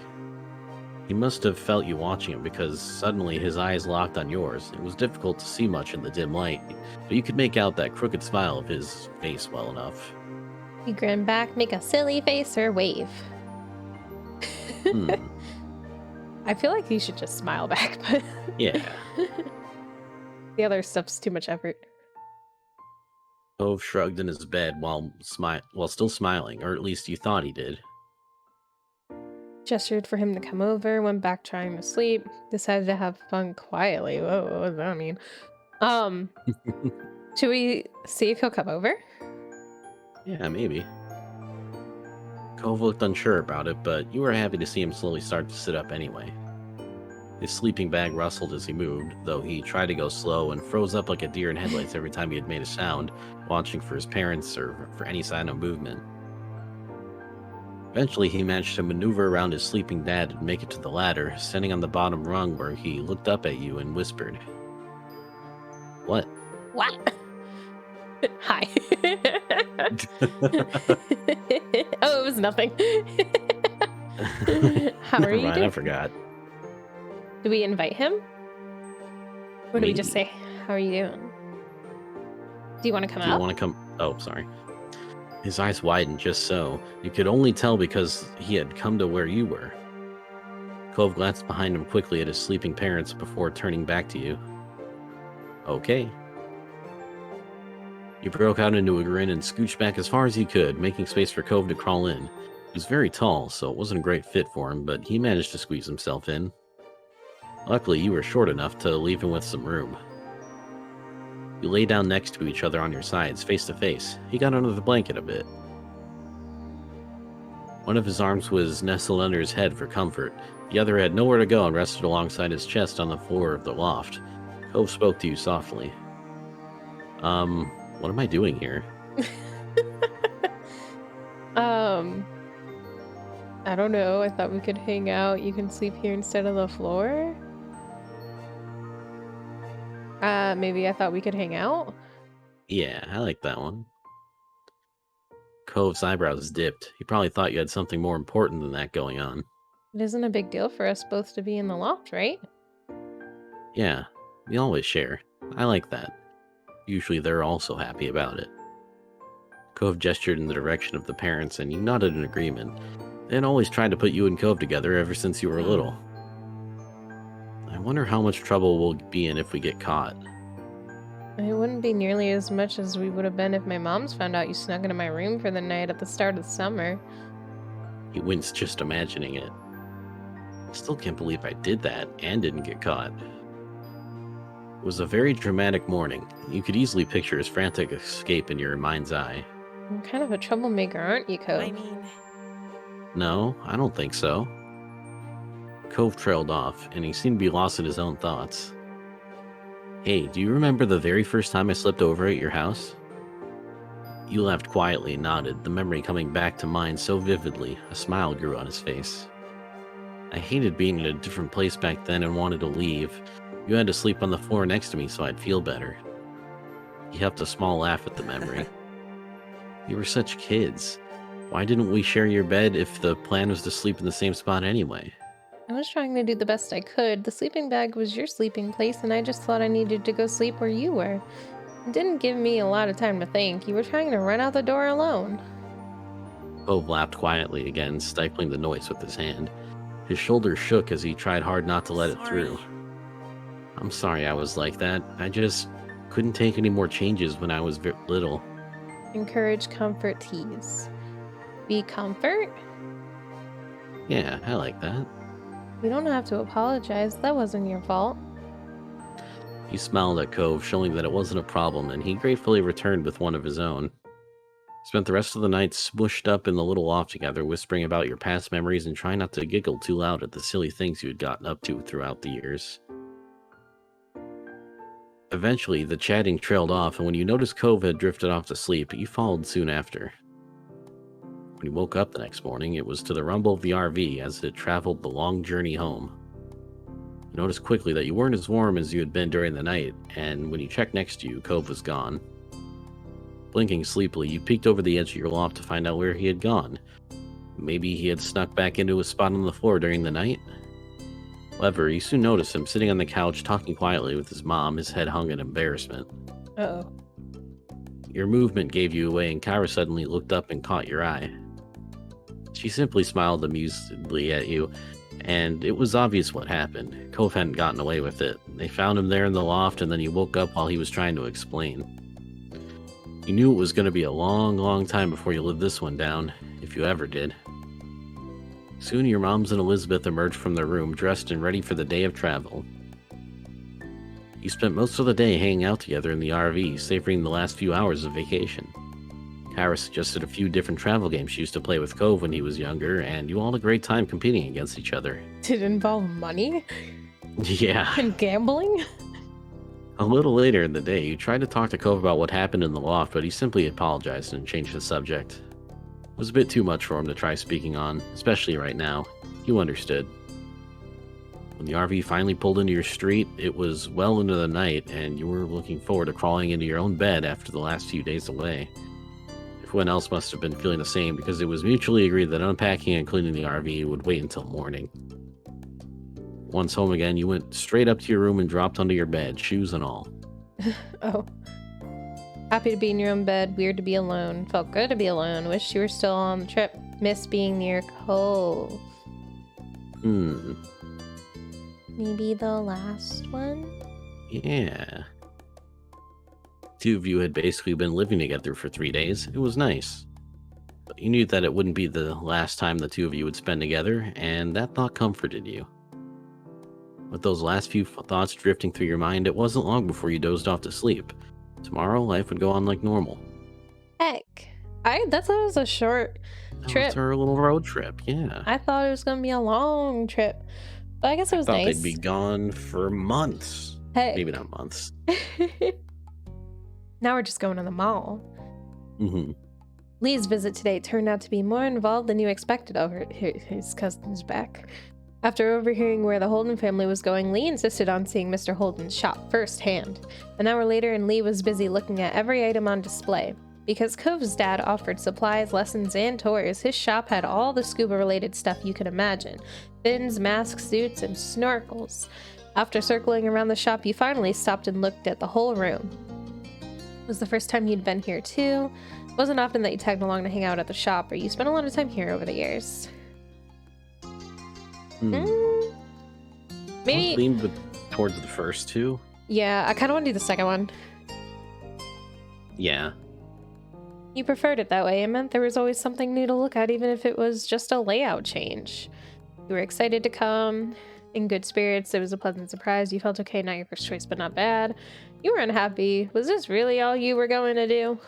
B: He must have felt you watching him because suddenly his eyes locked on yours. It was difficult to see much in the dim light, but you could make out that crooked smile of his face well enough.
A: You grin back, make a silly face, or wave.
B: Hmm.
A: I feel like you should just smile back, but
B: Yeah.
A: the other stuff's too much effort.
B: Cove shrugged in his bed while still smiling, or at least you thought he did.
A: Gestured for him to come over, went back trying to sleep, decided to have fun quietly. Whoa, what does that mean? Should we see if he'll come over?
B: Yeah, maybe. Cove looked unsure about it, but you were happy to see him slowly start to sit up anyway. His sleeping bag rustled as he moved, though he tried to go slow and froze up like a deer in headlights every time he had made a sound, watching for his parents or for any sign of movement. Eventually, he managed to maneuver around his sleeping dad and make it to the ladder, standing on the bottom rung where he looked up at you and whispered, "What?"
A: What? Hi. Oh, it was nothing. How are
B: Never
A: you
B: mind,
A: doing?
B: I forgot.
A: Do we invite him? Or do we just
B: Maybe.
A: say, how are you doing? Do you want to come
B: Do you
A: up?
B: want to come? Oh, sorry. His eyes widened just so. You could only tell because he had come to where you were. Cove glanced behind him quickly at his sleeping parents before turning back to you. Okay. You broke out into a grin and scooched back as far as you could, making space for Cove to crawl in. He was very tall, so it wasn't a great fit for him, but he managed to squeeze himself in. Luckily, you were short enough to leave him with some room. You lay down next to each other on your sides, face to face. He got under the blanket a bit. One of his arms was nestled under his head for comfort. The other had nowhere to go and rested alongside his chest on the floor of the loft. Cove spoke to you softly. What am I doing here?
A: I don't know. I thought we could hang out. You can sleep here instead of the floor. Maybe I thought we could hang out.
B: Yeah, I like that one. Cove's eyebrows dipped. He probably thought you had something more important than that going on.
A: It isn't a big deal for us both to be in the loft, right?
B: Yeah, we always share. I like that. Usually they're also happy about it. Cove gestured in the direction of the parents and you nodded in agreement. They had always tried to put you and Cove together ever since you were little. I wonder how much trouble we'll be in if we get caught.
A: It wouldn't be nearly as much as we would have been if my mom's found out you snuck into my room for the night at the start of the summer.
B: He winced just imagining it. I still can't believe I did that and didn't get caught. It was a very dramatic morning. You could easily picture his frantic escape in your mind's eye.
A: You're kind of a troublemaker, aren't you, Cove?
C: I mean,
B: No, I don't think so. Cove trailed off, and he seemed to be lost in his own thoughts. Hey, do you remember the very first time I slept over at your house? You laughed quietly and nodded, the memory coming back to mind so vividly, a smile grew on his face. I hated being in a different place back then and wanted to leave. You had to sleep on the floor next to me so I'd feel better. He huffed a small laugh at the memory. You were such kids. Why didn't we share your bed if the plan was to sleep in the same spot anyway?
A: I was trying to do the best I could. The sleeping bag was your sleeping place, and I just thought I needed to go sleep where you were. It didn't give me a lot of time to think. You were trying to run out the door alone.
B: Cove laughed quietly again, stifling the noise with his hand. His shoulders shook as he tried hard not to let it through. I'm sorry I was like that. I just couldn't take any more changes when I was little.
A: Encourage, comfort, tease. Be comfort?
B: Yeah, I like that.
A: You don't have to apologize. That wasn't your fault.
B: He smiled at Cove, showing that it wasn't a problem, and he gratefully returned with one of his own. Spent the rest of the night smushed up in the little loft together, whispering about your past memories and trying not to giggle too loud at the silly things you had gotten up to throughout the years. Eventually, the chatting trailed off, and when you noticed Cove had drifted off to sleep, you followed soon after. When you woke up the next morning, it was to the rumble of the RV as it traveled the long journey home. You noticed quickly that you weren't as warm as you had been during the night, and when you checked next to you, Cove was gone. Blinking sleepily, you peeked over the edge of your loft to find out where he had gone. Maybe he had snuck back into his spot on the floor during the night? However, you soon noticed him sitting on the couch talking quietly with his mom, his head hung in embarrassment.
A: Uh-oh.
B: Your movement gave you away, and Kyra suddenly looked up and caught your eye. She simply smiled amusedly at you, and it was obvious what happened. Cove hadn't gotten away with it. They found him there in the loft, and then you woke up while he was trying to explain. You knew it was going to be a long, long time before you lived this one down, if you ever did. Soon your moms and Elizabeth emerged from their room, dressed and ready for the day of travel. You spent most of the day hanging out together in the RV, savoring the last few hours of vacation. Kyra suggested a few different travel games she used to play with Cove when he was younger, and you all had a great time competing against each other.
A: Did it involve money
B: Yeah.
A: and gambling?
B: A little later in the day, you tried to talk to Cove about what happened in the loft, but he simply apologized and changed the subject. It was a bit too much for him to try speaking on, especially right now. You understood. When the RV finally pulled into your street, it was well into the night, and you were looking forward to crawling into your own bed after the last few days away. Everyone else must have been feeling the same, because it was mutually agreed that unpacking and cleaning the RV would wait until morning. Once home again, you went straight up to your room and dropped onto your bed, shoes and all.
A: Oh. Happy to be in your own bed, weird to be alone. Felt good to be alone, wish you were still on the trip. Miss being near Cove. Maybe the last one?
B: Yeah. Two of you had basically been living together for 3 days. It was nice. But you knew that it wouldn't be the last time the two of you would spend together, and that thought comforted you. With those last few thoughts drifting through your mind, it wasn't long before you dozed off to sleep. Tomorrow, life would go on like normal.
A: Heck. I thought it was a short trip.
B: That was our little road trip, yeah.
A: I thought it was going to be a long trip. But I guess it was
B: I thought
A: nice.
B: they'd be gone for months.
A: Hey.
B: Maybe not months.
A: Now we're just going to the mall.
B: Mm-hmm.
A: Lee's visit today turned out to be more involved than you expected. Over his cousin's back. After overhearing where the Holden family was going, Lee insisted on seeing Mr. Holden's shop firsthand. An hour later, and Lee was busy looking at every item on display. Because Cove's dad offered supplies, lessons, and tours, his shop had all the scuba-related stuff you could imagine. Fins, masks, suits, and snorkels. After circling around the shop, you finally stopped and looked at the whole room. It was the first time you'd been here, too. It wasn't often that you tagged along to hang out at the shop, or you spent a lot of time here over the years. Maybe
B: Lean towards the first two.
A: Yeah, I kind of want to do the second one.
B: Yeah.
A: You preferred it that way. It meant there was always something new to look at, even if it was just a layout change. You were excited to come, in good spirits. It was a pleasant surprise. You felt okay, not your first choice, but not bad. You were unhappy. Was this really all you were going to do?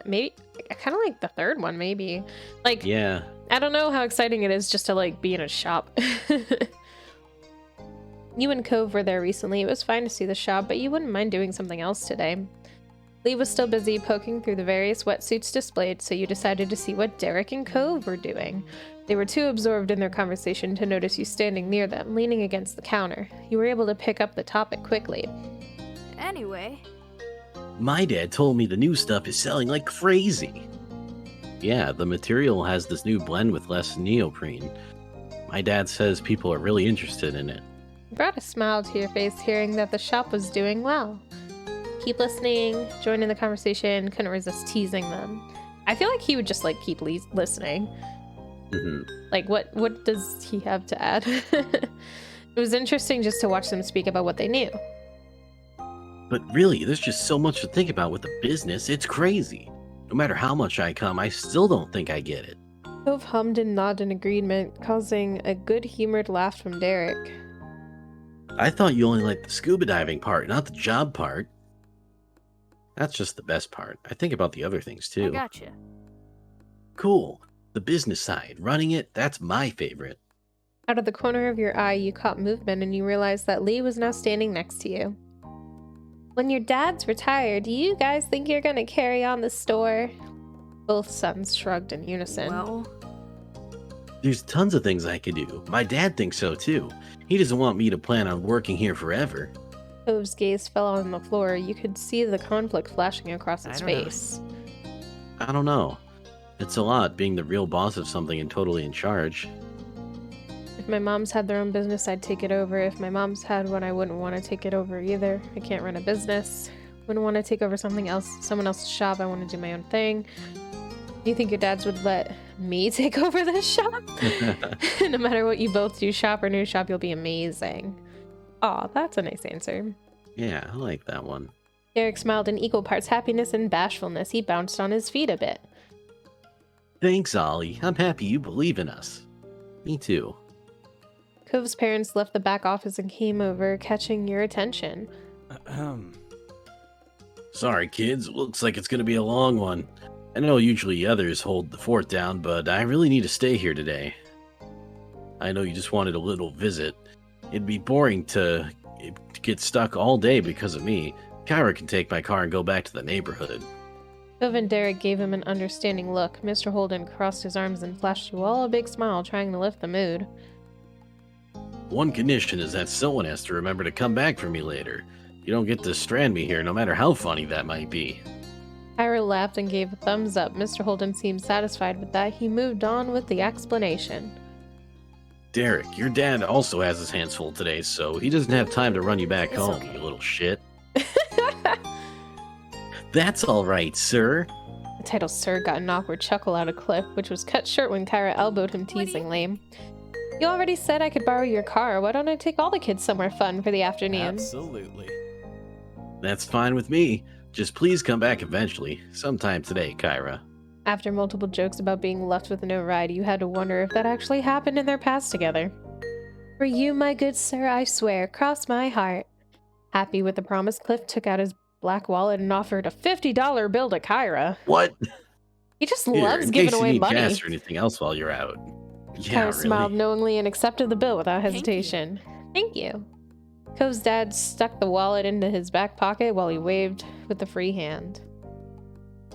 A: Maybe. I kind of like the third one, maybe. Like,
B: Yeah.
A: I don't know how exciting it is just to, like, be in a shop. You and Cove were there recently. It was fine to see the shop, but you wouldn't mind doing something else today. Lee was still busy poking through the various wetsuits displayed, so you decided to see what Derek and Cove were doing. They were too absorbed in their conversation to notice you standing near them, leaning against the counter. You were able to pick up the topic quickly.
C: Anyway,
B: My dad told me the new stuff is selling like crazy. Yeah, the material has this new blend with less neoprene. My dad says people are really interested in it.
A: It brought a smile to your face hearing that the shop was doing well. Keep listening, join in the conversation, couldn't resist teasing them. I feel like he would just like keep listening. Like what does he have to add? It was interesting just to watch them speak about what they knew.
B: But really, there's just so much to think about with the business, it's crazy. No matter how much I come, I still don't think I get it.
A: Cove hummed and nodded in agreement, causing a good-humored laugh from Derek.
B: I thought you only liked the scuba diving part, not the job part. That's just the best part. I think about the other things
C: I
B: too.
C: gotcha.
B: Cool. The business side, running it, that's my favorite.
A: Out of the corner of your eye, you caught movement and you realized that Lee was now standing next to you. When your dad's retired, do you guys think you're gonna carry on the store? Both sons shrugged in unison.
C: Well,
B: There's tons of things I could do. My dad thinks so too. He doesn't want me to plan on working here forever.
A: Cove's gaze fell on the floor. You could see the conflict flashing across his
C: I don't know.
A: face.
B: I don't know. It's a lot being the real boss of something and totally in charge.
A: If my mom's had their own business, I'd take it over. If my mom's had one, I wouldn't want to take it over either. I can't run a business. Wouldn't want to take over someone else's shop. I want to do my own thing. Do you think your dads would let me take over this shop? No matter what you both do, shop or new shop, you'll be amazing. Aw, that's a nice answer.
B: Yeah, I like that one.
A: Derek smiled in equal parts happiness and bashfulness. He bounced on his feet a bit.
B: Thanks, Ollie. I'm happy you believe in us. Me too.
A: Cove's parents left the back office and came over, catching your attention.
B: Sorry, kids. Looks like it's gonna be a long one. I know usually others hold the fort down, but I really need to stay here today. I know you just wanted a little visit. It'd be boring to get stuck all day because of me. Kyra can take my car and go back to the neighborhood.
A: Cove and Derek gave him an understanding look. Mr. Holden crossed his arms and flashed you all a big smile, trying to lift the mood.
B: One condition is that someone has to remember to come back for me later. You don't get to strand me here, no matter how funny that might be.
A: Kyra laughed and gave a thumbs up. Mr. Holden seemed satisfied with that. He moved on with the explanation.
B: Derek, your dad also has his hands full today, so he doesn't have time to run you back
C: It's
B: home,
C: okay.
B: you little shit. That's all right, sir.
A: The title Sir got an awkward chuckle out of Cliff, which was cut short when Kyra elbowed him
C: What do you-
A: teasingly. You already said I could borrow your car. Why don't I take all the kids somewhere fun for the afternoon?
D: Absolutely.
B: That's fine with me. Just please come back eventually, sometime today, Kyra.
A: After multiple jokes about being left with no ride, you had to wonder if that actually happened in their past together. For you, my good sir, I swear, cross my heart. Happy with the promise, Cliff took out his black wallet and offered a $50 bill to Kyra.
B: What?
A: He just
B: Here,
A: loves
B: in
A: giving
B: case you
A: away
B: need
A: money.
B: gas or anything else while you're out. Yeah,
A: Kyra smiled
B: really.
A: knowingly and accepted the bill without
C: Thank you.
A: hesitation. Thank you. Cove's dad stuck the wallet into his back pocket while he waved with the free hand.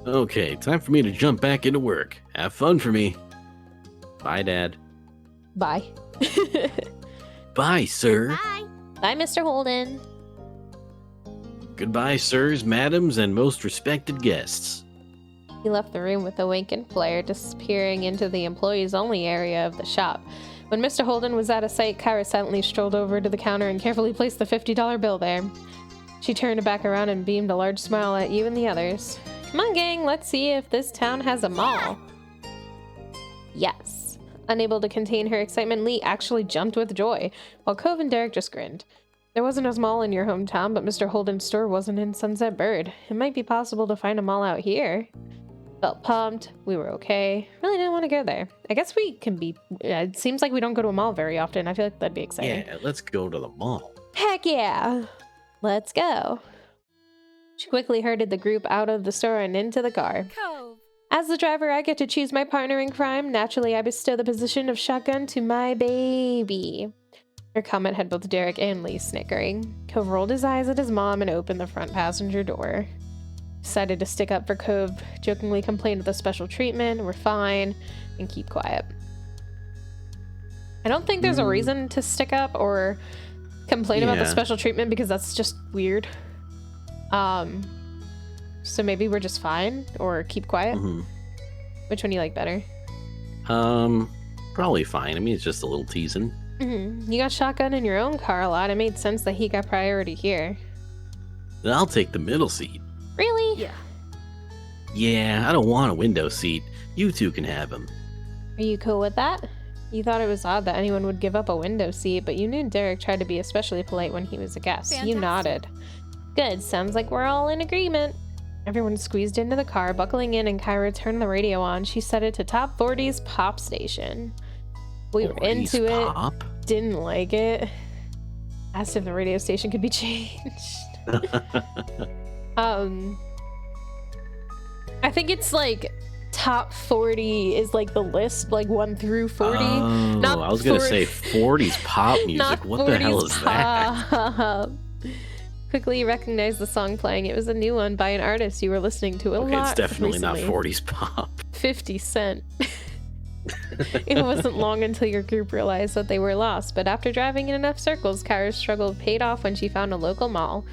B: Okay, time for me to jump back into work. Have fun for me. Bye, Dad.
A: Bye.
B: Bye, sir.
C: bye.
A: Bye, Mr. Holden.
B: Goodbye, sirs, madams, and most respected guests.
A: He left the room with a wink and flare, disappearing into the employees-only area of the shop. When Mr. Holden was out of sight, Kyra silently strolled over to the counter and carefully placed the $50 bill there. She turned back around and beamed a large smile at you and the others. Come on, gang, let's see if this town has a mall. Yes. Unable to contain her excitement, Lee actually jumped with joy, while Cove and Derek just grinned. There wasn't a mall in your hometown, but Mr. Holden's store wasn't in Sunset Bird. It might be possible to find a mall out here. Felt pumped. We were okay. Really didn't want to go there. I guess we can be... it seems like we don't go to a mall very often. I feel like that'd be exciting.
B: Yeah, let's go to the mall.
A: Heck yeah! Let's go. She quickly herded the group out of the store and into the car.
C: Cove.
A: As the driver, I get to choose my partner in crime. Naturally, I bestow the position of shotgun to my baby. Her comment had both Derek and Lee snickering. Cove rolled his eyes at his mom and opened the front passenger door. Decided to stick up for Cove, jokingly complained of the special treatment, we're fine, and keep quiet. I don't think there's a reason to stick up or complain about the
B: Yeah.
A: special treatment because that's just weird. So maybe we're just fine or keep quiet.
B: Mhm.
A: Which one do you like better?
B: Probably fine. I mean, it's just a little teasing.
A: You got shotgun in your own car a lot. It made sense that he got priority here.
B: Then I'll take the middle seat.
A: Really?
C: Yeah.
B: Yeah, I don't want a window seat. You two can have them.
A: Are you cool with that? You thought it was odd that anyone would give up a window seat, but you knew Derek tried to be especially polite when he was a guest. You
C: Fantastic.
A: nodded. Good, sounds like we're all in agreement. Everyone squeezed into the car, buckling in, and Kyra turned the radio on. She set it to Top 40's pop station. We were
B: Forties
A: into it,
B: pop?
A: didn't like it. Asked if the radio station could be changed. I think it's like top 40 is like the list, like 1 through 40.
B: Oh,
A: Not
B: I was gonna
A: 40
B: say 40s pop music.
A: Not
B: What the hell
A: 40s
B: is that?
A: pop. Quickly recognized the song playing. It was a new one by an artist you were listening to a
B: Okay,
A: lot
B: it's definitely
A: recently.
B: not 40s pop.
A: 50 Cent. It wasn't long until your group realized that they were lost, but after driving in enough circles, Kyra's struggle paid off when she found a local mall.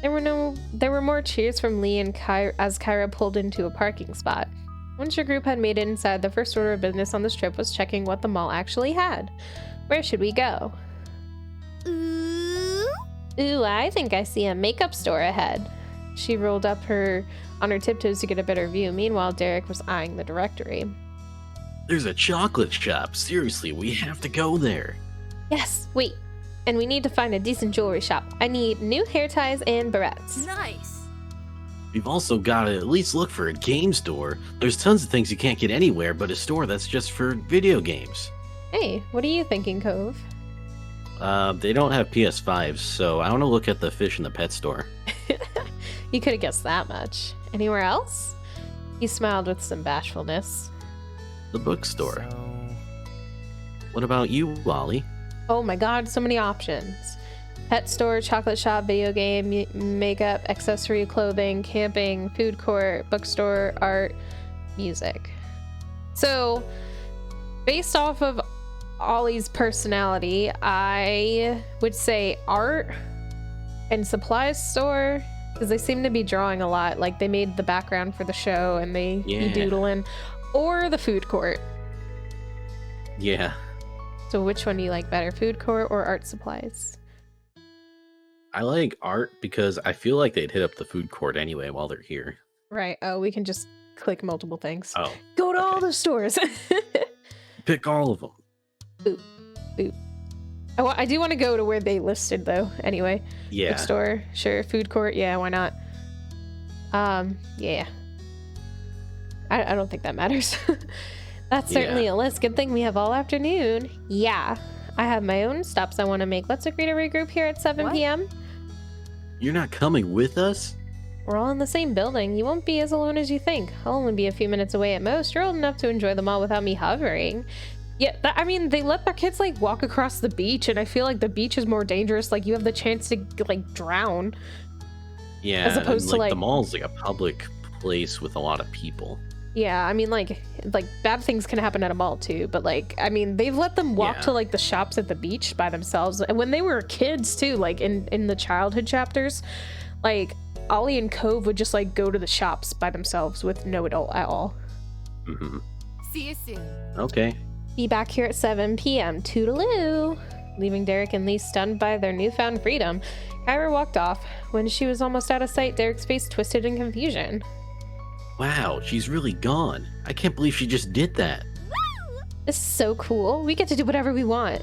A: There were more cheers from Lee and Kyra as Kyra pulled into a parking spot. Once your group had made it inside, the first order of business on this trip was checking what the mall actually had. Where should we go? Ooh, I think I see a makeup store ahead. She rolled up on her tiptoes to get a better view. Meanwhile, Derek was eyeing the directory.
B: There's a chocolate shop. Seriously, we have to go there.
A: Yes, wait. And we need to find a decent jewelry shop. I need new hair ties and barrettes.
C: Nice.
B: We've also got to at least look for a game store. There's tons of things you can't get anywhere but a store that's just for video games.
A: Hey, what are you thinking, Cove?
B: They don't have PS5s, so I want to look at the fish in the pet store.
A: You could have guessed that much. Anywhere else? He smiled with some bashfulness.
B: The bookstore. What about you, Wally?
A: Oh my god, so many options. Pet store, chocolate shop, video game, makeup, accessory, clothing, camping, food court, bookstore, art, music. So, based off of Ollie's personality, I would say art and supplies store, because they seem to be drawing a lot. Like, they made the background for the show and they be doodling. Or the food court.
B: Yeah.
A: So which one do you like better, food court or art supplies?
B: I like art because I feel like they'd hit up the food court anyway while they're here.
A: Right. Oh, we can just click multiple things.
B: Oh.
A: Go to all the stores.
B: Pick all of them.
A: Boop. I do want to go to where they listed though. Anyway.
B: Yeah.
A: Bookstore, sure. Food court, yeah, why not? Yeah. I don't think that matters. That's certainly a list. Good thing we have all afternoon. Yeah. I have my own stops I want to make. Let's agree to regroup here at 7 p.m.
B: You're not coming with us?
A: We're all in the same building. You won't be as alone as you think. I'll only be a few minutes away at most. You're old enough to enjoy the mall without me hovering. Yeah, I mean, they let their kids, like, walk across the beach, and I feel like the beach is more dangerous. Like, you have the chance to, like, drown.
B: Yeah,
A: as opposed to, like,
B: the mall's, like, a public place with a lot of people.
A: Yeah, I mean, like bad things can happen at a mall too, but like, I mean, they've let them walk to like the shops at the beach by themselves. And when they were kids too, like in the childhood chapters, like Ollie and Cove would just like go to the shops by themselves with no adult at all.
B: Mm-hmm.
C: See you soon.
B: Okay.
A: Be back here at 7 p.m. Toodaloo. Leaving Derek and Lee stunned by their newfound freedom, Kyra walked off. When she was almost out of sight, Derek's face twisted in confusion.
B: Wow, she's really gone. I can't believe she just did that.
A: This is so cool. We get to do whatever we want.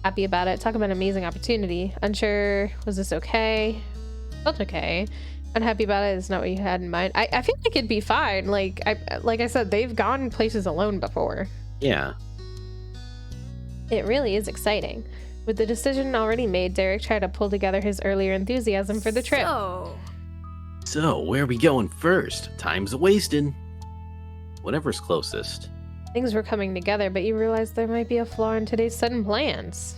A: Happy about it. Talk about an amazing opportunity. Unsure, was this okay? Felt okay. Unhappy about it is not what you had in mind. I feel like it'd be fine. Like I said, they've gone places alone before.
B: Yeah.
A: It really is exciting. With the decision already made, Derek tried to pull together his earlier enthusiasm for the trip.
B: So, where are we going first? Time's a-wasting. Whatever's closest.
A: Things were coming together, but you realized there might be a flaw in today's sudden plans.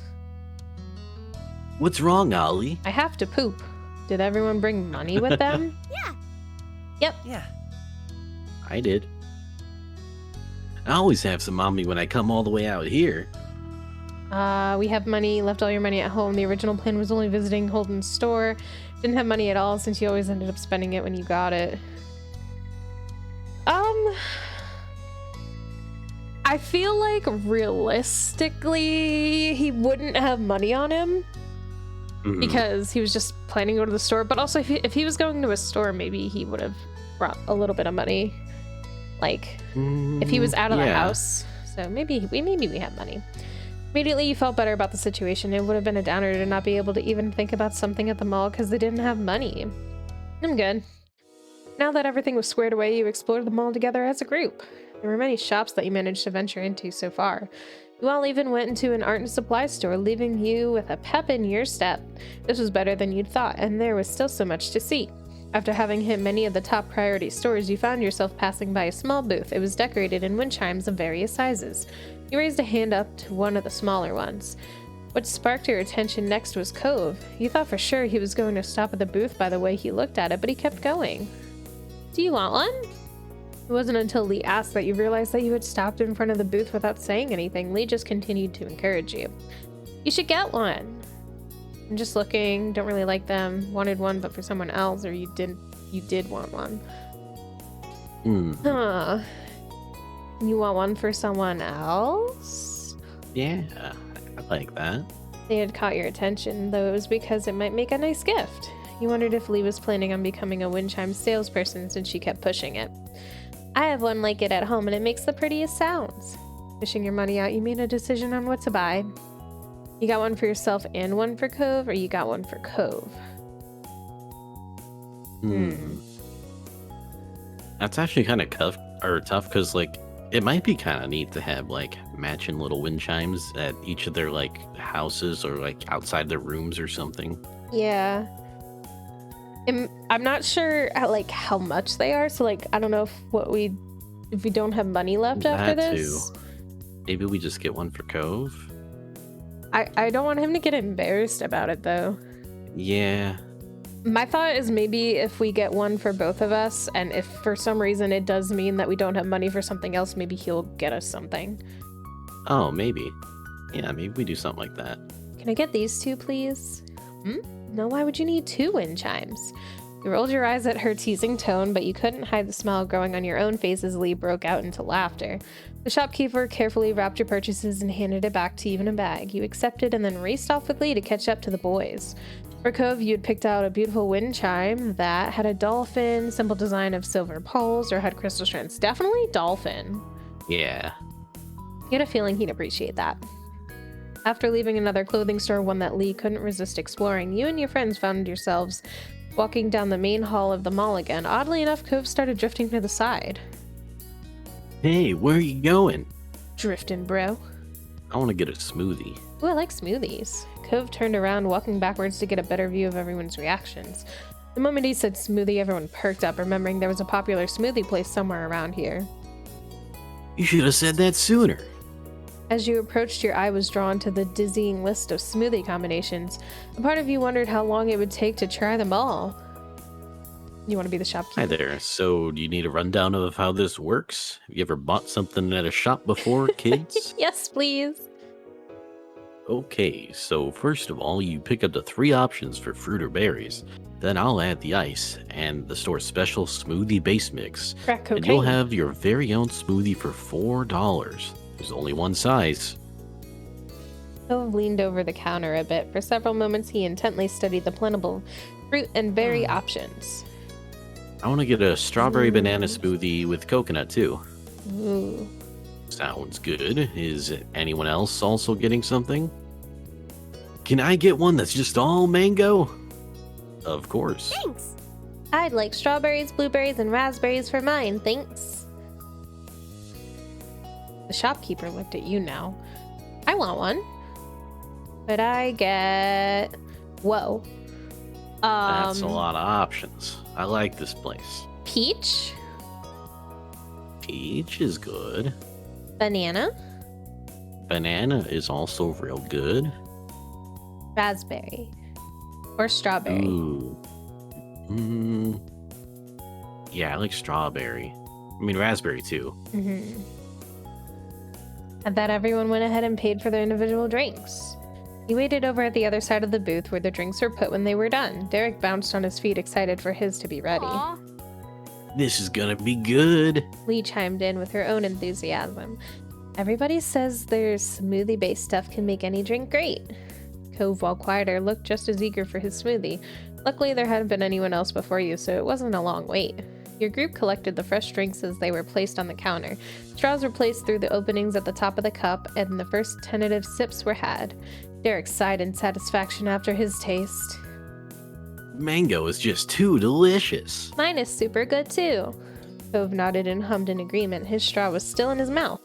B: What's wrong, Ollie?
A: I have to poop. Did everyone bring money with them?
C: Yeah.
A: Yep.
C: Yeah.
B: I did. I always have some on me when I come all the way out here.
A: We have money. Left all your money at home. The original plan was only visiting Holden's store. Didn't have money at all since you always ended up spending it when you got it. I feel like realistically he wouldn't have money on him because he was just planning to go to the store. But also if he was going to a store, maybe he would have brought a little bit of money. Like if he was out of the house. So maybe we have money. Immediately you felt better about the situation. It would have been a downer to not be able to even think about something at the mall because they didn't have money. I'm good. Now that everything was squared away, you explored the mall together as a group. There were many shops that you managed to venture into so far. You all even went into an art and supply store, leaving you with a pep in your step. This was better than you'd thought, and there was still so much to see. After having hit many of the top priority stores, you found yourself passing by a small booth. It was decorated in wind chimes of various sizes. You raised a hand up to one of the smaller ones. What sparked your attention next was Cove. You thought for sure he was going to stop at the booth by the way he looked at it, but he kept going. Do you want one? It wasn't until Lee asked that you realized that you had stopped in front of the booth without saying anything. Lee just continued to encourage you. You should get one. I'm just looking, don't really like them. Wanted one, but for someone else, or you did want one. Huh. You want one for someone else?
B: Yeah, I like that.
A: They had caught your attention, though it was because it might make a nice gift. You wondered if Lee was planning on becoming a wind chime salesperson since she kept pushing it. I have one like it at home and it makes the prettiest sounds. Fishing your money out, you made a decision on what to buy. You got one for yourself and one for Cove, or you got one for Cove?
B: That's actually kind of tough because, like, it might be kind of neat to have, like, matching little wind chimes at each of their, like, houses or, like, outside their rooms or something.
A: Yeah. I'm not sure how much they are, so like I don't know if we don't have money left after this.
B: Too. Maybe we just get one for Cove.
A: I don't want him to get embarrassed about it though.
B: Yeah.
A: My thought is maybe if we get one for both of us, and if for some reason it does mean that we don't have money for something else, maybe he'll get us something.
B: Oh, maybe. Yeah, maybe we do something like that.
A: Can I get these two, please? No, why would you need two wind chimes? You rolled your eyes at her teasing tone, but you couldn't hide the smile growing on your own face as Lee broke out into laughter. The shopkeeper carefully wrapped your purchases and handed it back to you in a bag. You accepted and then raced off with Lee to catch up to the boys. For Cove, you had picked out a beautiful wind chime that had a dolphin, simple design of silver poles, or had crystal strands. Definitely dolphin.
B: Yeah.
A: You had a feeling he'd appreciate that. After leaving another clothing store, one that Lee couldn't resist exploring, you and your friends found yourselves walking down the main hall of the mall again. Oddly enough, Cove started drifting to the side.
B: Hey, where are you going?
A: Drifting, bro.
B: I want to get a smoothie.
A: Ooh, I like smoothies. Cove turned around, walking backwards to get a better view of everyone's reactions. The moment he said smoothie, everyone perked up, remembering there was a popular smoothie place somewhere around here.
B: You should have said that sooner.
A: As you approached, your eye was drawn to the dizzying list of smoothie combinations. A part of you wondered how long it would take to try them all. You want to be the shopkeeper?
B: Hi there. So, do you need a rundown of how this works? Have you ever bought something at a shop before, kids?
A: Yes, please.
B: Okay, so first of all, you pick up the 3 options for fruit or berries. Then I'll add the ice and the store's special smoothie base mix.
A: Crack cocaine.
B: And you'll have your very own smoothie for $4. There's only one size.
A: Cove leaned over the counter a bit. For several moments, he intently studied the plentiful fruit and berry options.
B: I want to get a strawberry banana smoothie with coconut, too.
A: Ooh.
B: Sounds good. Is anyone else also getting something? Can I get one that's just all mango? Of course.
C: Thanks.
A: I'd like strawberries, blueberries, and raspberries for mine, thanks. The shopkeeper looked at you now. I want one. But I get... Whoa.
B: That's a lot of options. I like this place.
A: Peach?
B: Peach is good.
A: Banana?
B: Banana is also real good.
A: Raspberry? Or strawberry?
B: Ooh. Yeah, I like strawberry. I mean, raspberry too.
A: Mm-hmm. And that everyone went ahead and paid for their individual drinks. He waited over at the other side of the booth where the drinks were put when they were done. Derek bounced on his feet, excited for his to be ready.
C: Aw.
B: This is gonna be good.
A: Lee chimed in with her own enthusiasm. Everybody says their smoothie-based stuff can make any drink great. Cove, while quieter, looked just as eager for his smoothie. Luckily, there hadn't been anyone else before you, so it wasn't a long wait. Your group collected the fresh drinks as they were placed on the counter. Straws were placed through the openings at the top of the cup, and the first tentative sips were had. Derek sighed in satisfaction after his taste.
B: Mango is just too delicious.
A: Mine is super good too. Cove nodded and hummed in agreement. His straw was still in his mouth.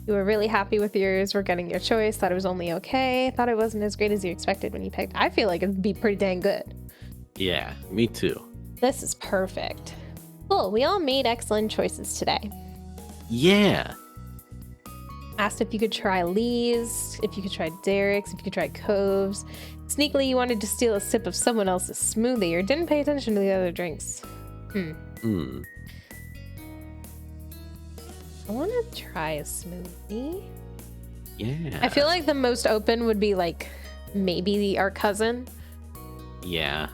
A: You were really happy with yours, were getting your choice, thought it was only okay, thought it wasn't as great as you expected when you picked. I feel like it'd be pretty dang good.
B: Yeah, me too.
A: This is perfect. Cool, we all made excellent choices today.
B: Yeah.
A: Asked if you could try Lee's, if you could try Derek's, if you could try Cove's. Sneakily, you wanted to steal a sip of someone else's smoothie or didn't pay attention to the other drinks. I want to try a smoothie.
B: Yeah.
A: I feel like the most open would be like maybe our cousin.
B: Yeah.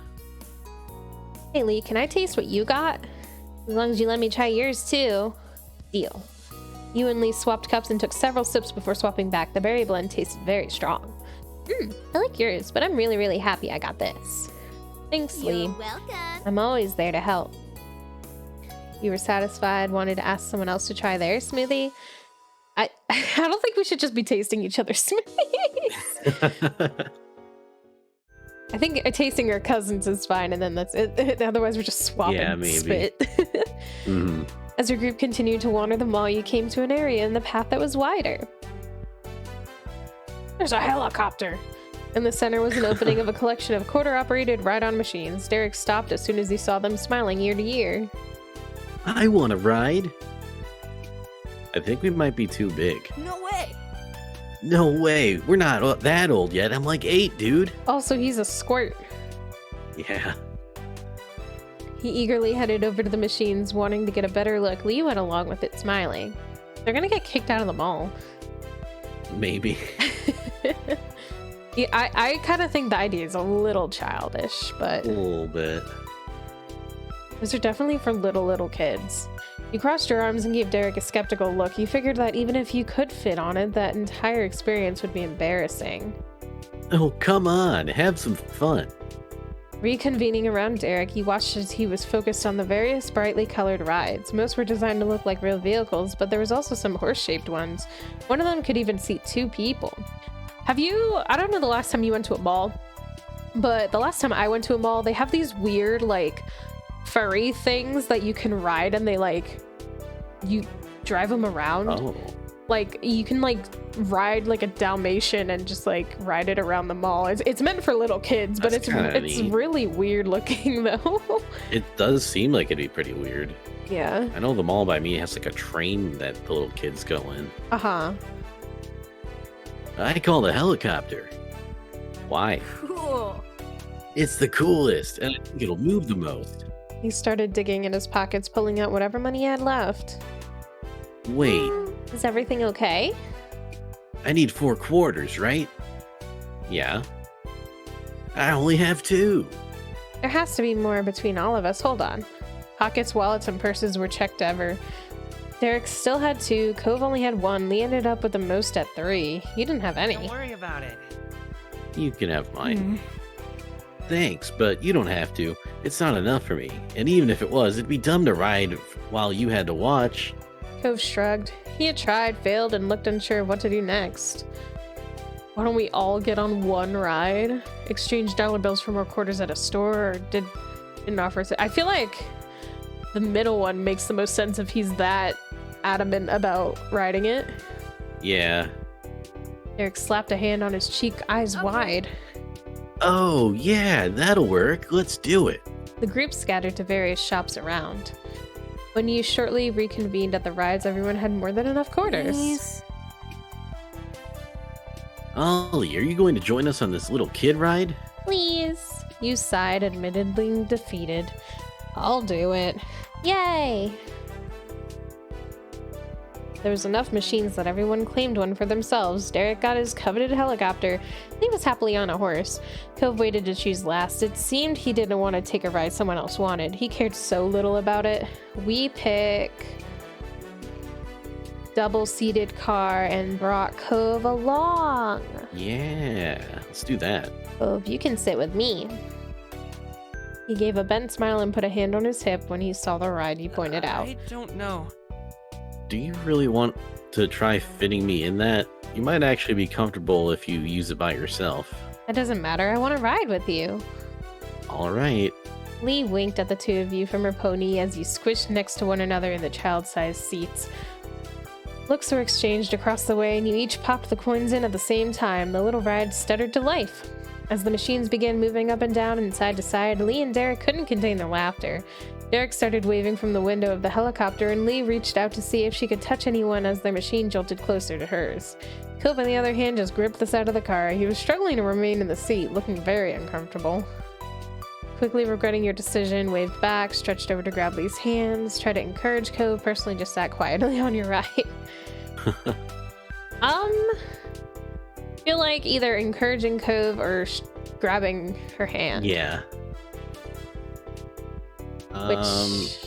A: Hey Lee, can I taste what you got? As long as you let me try yours too. Deal. You and Lee swapped cups and took several sips before swapping back. The berry blend tasted very strong. I like yours, but I'm really, really happy I got this. Thanks, Lee.
C: You're welcome.
A: I'm always there to help. You were satisfied, wanted to ask someone else to try their smoothie. I don't think we should just be tasting each other's smoothies. I think tasting our cousins is fine, and then that's it. Otherwise, we're just swapping spit. As your group continued to wander the mall, you came to an area in the path that was wider. There's a helicopter! In the center was an opening of a collection of quarter-operated ride-on machines. Derek stopped as soon as he saw them smiling ear to ear.
B: I want to ride. I think we might be too big.
C: No way.
B: No way. We're not that old yet. I'm like 8, dude.
A: Also, he's a squirt.
B: Yeah.
A: He eagerly headed over to the machines, wanting to get a better look. Lee went along with it, smiling. They're gonna get kicked out of the mall.
B: Maybe.
A: Yeah, I kind of think the idea is a little childish, but
B: A little bit.
A: those are definitely for little kids. You crossed your arms and gave Derek a skeptical look. You figured that even if you could fit on it, that entire experience would be embarrassing.
B: Oh, come on. Have some fun.
A: Reconvening around Derek, you watched as he was focused on the various brightly colored rides. Most were designed to look like real vehicles, but there was also some horse-shaped ones. One of them could even seat 2 people. I don't know the last time you went to a mall, but the last time I went to a mall, they have these weird, like, furry things that you can ride, and they, like, you drive them around.
B: Oh.
A: Like, you can, like, ride, like, a Dalmatian and just, like, ride it around the mall. It's meant for little kids, but
B: That's
A: it's
B: neat.
A: really weird looking, though.
B: It does seem like it'd be pretty weird.
A: Yeah.
B: I know the mall by me has like a train that the little kids go in.
A: Uh-huh.
B: I call the helicopter. Why?
C: Cool.
B: It's the coolest, and I think it'll move the most.
A: He started digging in his pockets, pulling out whatever money he had left.
B: Wait,
A: Is everything okay?
B: I need 4 quarters, right? Yeah. I only have 2.
A: There has to be more between all of us. Hold on. Pockets, wallets, and purses were checked ever. Derek still had 2. Cove only had 1. Lee ended up with the most at 3. You didn't have any.
D: Don't worry about it.
B: You can have mine. Thanks, but you don't have to. It's not enough for me. And even if it was, it'd be dumb to ride while you had to watch.
A: Cove shrugged. He had tried, failed, and looked unsure of what to do next. Why don't we all get on one ride? Exchange dollar bills for more quarters at a store, or didn't offer it? I feel like the middle one makes the most sense if he's that adamant about riding it.
B: Yeah.
A: Derek slapped a hand on his cheek, eyes wide.
B: Oh, yeah, that'll work. Let's do it.
A: The group scattered to various shops around. When you shortly reconvened at the rides, everyone had more than enough quarters.
C: Please.
B: Ollie, are you going to join us on this little kid ride?
A: Please. You sighed, admittedly defeated. I'll do it. Yay! There was enough machines that everyone claimed one for themselves. Derek got his coveted helicopter. He was happily on a horse. Cove waited to choose last. It seemed he didn't want to take a ride someone else wanted. He cared so little about it. We pick double-seated car and brought Cove along.
B: Yeah, let's do that.
A: Cove, you can sit with me. He gave a bent smile and put a hand on his hip when he saw the ride he pointed out.
D: I don't know.
B: Do you really want to try fitting me in that? You might actually be comfortable if you use it by yourself.
A: That doesn't matter. I want to ride with you.
B: All right.
A: Lee winked at the two of you from her pony as you squished next to one another in the child-sized seats. Looks were exchanged across the way, and you each popped the coins in at the same time. The little ride stuttered to life. As the machines began moving up and down and side to side, Lee and Derek couldn't contain their laughter. Derek started waving from the window of the helicopter, and Lee reached out to see if she could touch anyone as their machine jolted closer to hers. Cove, on the other hand, just gripped the side of the car. He was struggling to remain in the seat, looking very uncomfortable. Quickly regretting your decision, waved back, stretched over to grab Lee's hands, tried to encourage Cove, personally just sat quietly on your right. Feel like either encouraging Cove or grabbing her hand.
B: Yeah.
A: Which...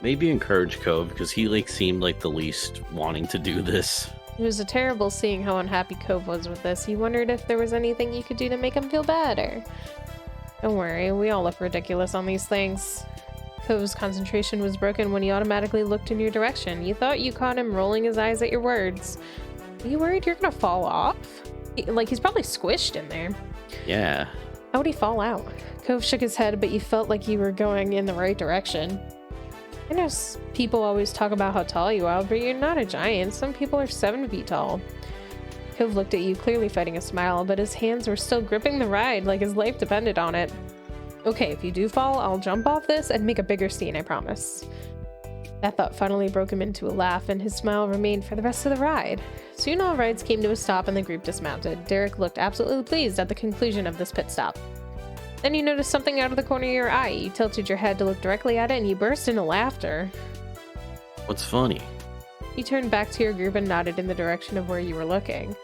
B: Maybe encourage Cove, because he seemed like the least wanting to do this.
A: It was terrible seeing how unhappy Cove was with this. He wondered if there was anything you could do to make him feel better. Don't worry, we all look ridiculous on these things. Cove's concentration was broken when he automatically looked in your direction. You thought you caught him rolling his eyes at your words. Are you worried you're gonna fall off? He's probably squished in there.
B: Yeah.
A: How would he fall out? Cove shook his head, but you felt like you were going in the right direction. I know people always talk about how tall you are, but you're not a giant. Some people are 7 feet tall. Cove looked at you, clearly fighting a smile, but his hands were still gripping the ride like his life depended on it. Okay, if you do fall, I'll jump off this and make a bigger scene, I promise. That thought finally broke him into a laugh, and his smile remained for the rest of the ride. Soon all rides came to a stop and the group dismounted. Derek looked absolutely pleased at the conclusion of this pit stop. Then you noticed something out of the corner of your eye. You tilted your head to look directly at it, and you burst into laughter.
B: What's funny?
A: You turned back to your group and nodded in the direction of where you were looking.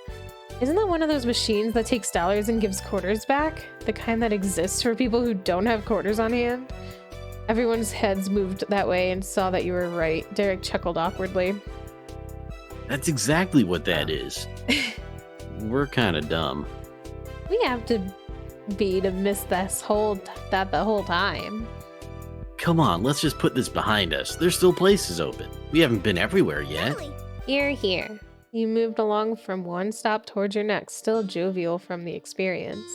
A: Isn't that one of those machines that takes dollars and gives quarters back? The kind that exists for people who don't have quarters on hand? Everyone's heads moved that way and saw that you were right. Derek chuckled awkwardly.
B: That's exactly what that is. We're kind of dumb.
A: We have to be to miss that the whole time.
B: Come on, let's just put this behind us. There's still places open. We haven't been everywhere yet.
A: Here, here. You moved along from one stop towards your next, still jovial from the experience.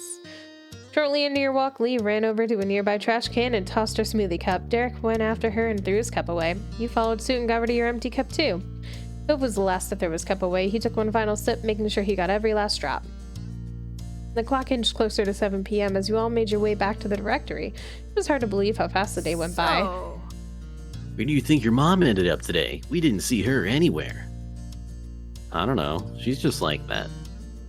A: Shortly into your walk, Lee ran over to a nearby trash can and tossed her smoothie cup. Derek went after her and threw his cup away. You followed suit and got rid of your empty cup too. Cove was the last to throw his cup away. He took one final sip, making sure he got every last drop. The clock inched closer to 7 p.m. as you all made your way back to the directory. It was hard to believe how fast the day went by.
B: Where do you think your mom ended up today? We didn't see her anywhere. I don't know. She's just like that.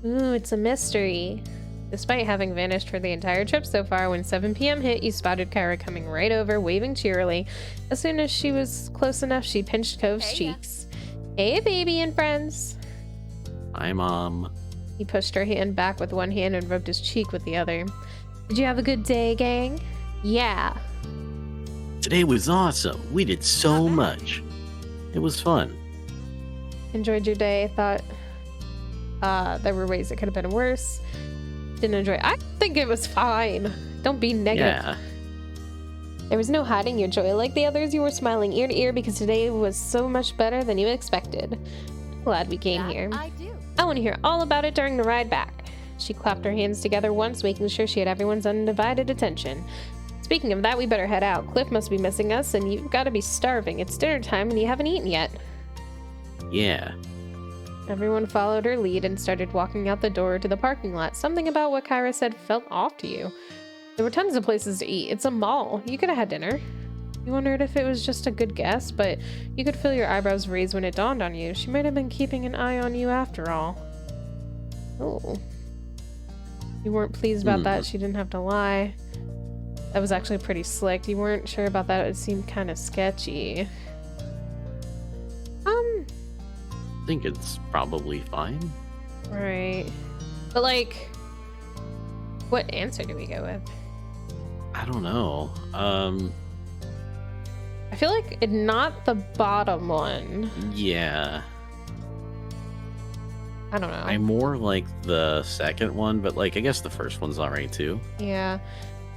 A: Ooh, it's a mystery. Despite having vanished for the entire trip so far, when 7 p.m. hit, you spotted Kyra coming right over, waving cheerily. As soon as she was close enough, she pinched Cove's cheeks. Hey, baby and friends.
B: Hi, Mom.
A: He pushed her hand back with one hand and rubbed his cheek with the other. Did you have a good day, gang? Yeah.
B: Today was awesome. We did so much. It was fun.
A: Enjoyed your day. Thought there were ways it could have been worse. Didn't enjoy it. I think it was fine. Don't be negative.
B: Yeah.
A: There was no hiding your joy. Like the others, you were smiling ear to ear because today was so much better than you expected. Glad we came here. I want to hear all about it during the ride back. She clapped her hands together once, making sure she had everyone's undivided attention. Speaking of that, we better head out. Cliff must be missing us, and you've got to be starving. It's dinner time, and you haven't eaten yet.
B: Yeah.
A: Everyone followed her lead and started walking out the door to the parking lot. Something about what Kyra said felt off to you. There were tons of places to eat. It's a mall. You could have had dinner. You wondered if it was just a good guess, but you could feel your eyebrows raise when it dawned on you. She might have been keeping an eye on you after all. Oh. You weren't pleased about that. She didn't have to lie. That was actually pretty slick. You weren't sure about that. It seemed kind of sketchy.
B: I think it's probably fine.
A: Right. But like, what answer do we go with?
B: I don't know.
A: I feel like it's not the bottom one.
B: Yeah.
A: I don't know.
B: I more like the second one, but I guess the first one's alright too.
A: Yeah.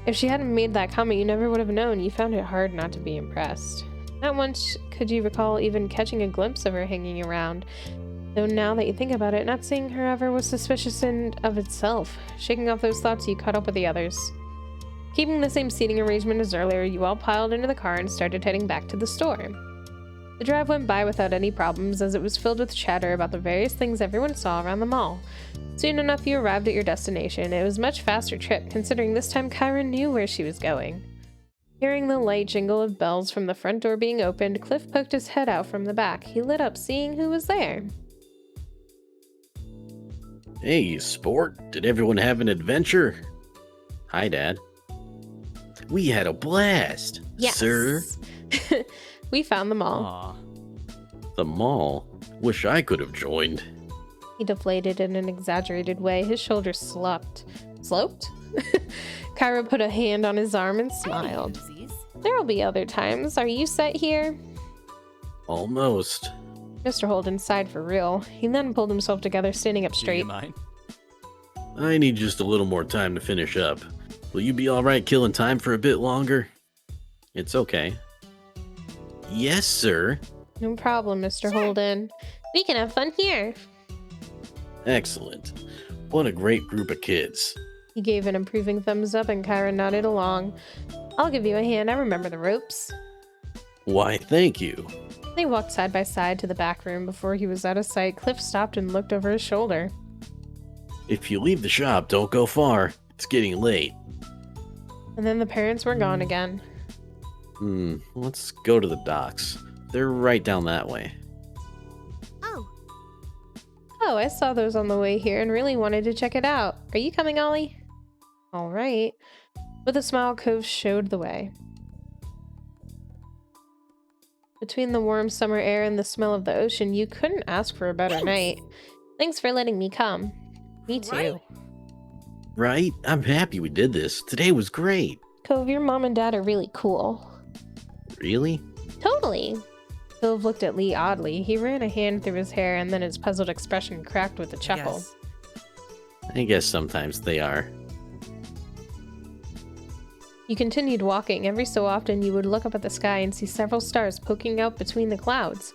A: If she hadn't made that comment, you never would have known. You found it hard not to be impressed. Not once could you recall even catching a glimpse of her hanging around. Though now that you think about it, not seeing her ever was suspicious in of itself. Shaking off those thoughts, you caught up with the others. Keeping the same seating arrangement as earlier, you all piled into the car and started heading back to the store. The drive went by without any problems as it was filled with chatter about the various things everyone saw around the mall. Soon enough, you arrived at your destination. It was a much faster trip, considering this time Kyra knew where she was going. Hearing the light jingle of bells from the front door being opened, Cliff poked his head out from the back. He lit up, seeing who was there.
B: Hey, you sport. Did everyone have an adventure? Hi, Dad. We had a blast,
A: Yes.
B: sir.
A: We found them all.
D: Aw.
B: The mall? Wish I could have joined.
A: He deflated in an exaggerated way. His shoulders sloped. Sloped? Kyra put a hand on his arm and smiled. There'll be other times. Are you set here?
B: Almost.
A: Mr. Holden sighed for real. He then pulled himself together, standing up
D: Do you
A: straight.
D: mind?
B: I need just a little more time to finish up. Will you be alright killing time for a bit longer? It's okay. Yes, sir.
A: No problem, Mr. Holden. We can have fun here.
B: Excellent. What a great group of kids.
A: He gave an approving thumbs up and Kyra nodded along. I'll give you a hand. I remember the ropes.
B: Why, thank you.
A: They walked side by side to the back room. Before he was out of sight, Cliff stopped and looked over his shoulder.
B: If you leave the shop, don't go far. It's getting late.
A: And then the parents were gone again.
B: Let's go to the docks. They're right down that way.
A: Oh, I saw those on the way here and really wanted to check it out. Are you coming, Ollie? All right. With a smile, Cove showed the way. Between the warm summer air and the smell of the ocean, you couldn't ask for a better night. Thanks for letting me come. Me too.
B: Right? I'm happy we did this. Today was great.
A: Cove, your mom and dad are really cool.
B: Really?
A: Totally. Cove looked at Lee oddly. He ran a hand through his hair and then his puzzled expression cracked with a chuckle.
D: Yes.
B: I guess sometimes they are.
A: You continued walking. Every so often, you would look up at the sky and see several stars poking out between the clouds.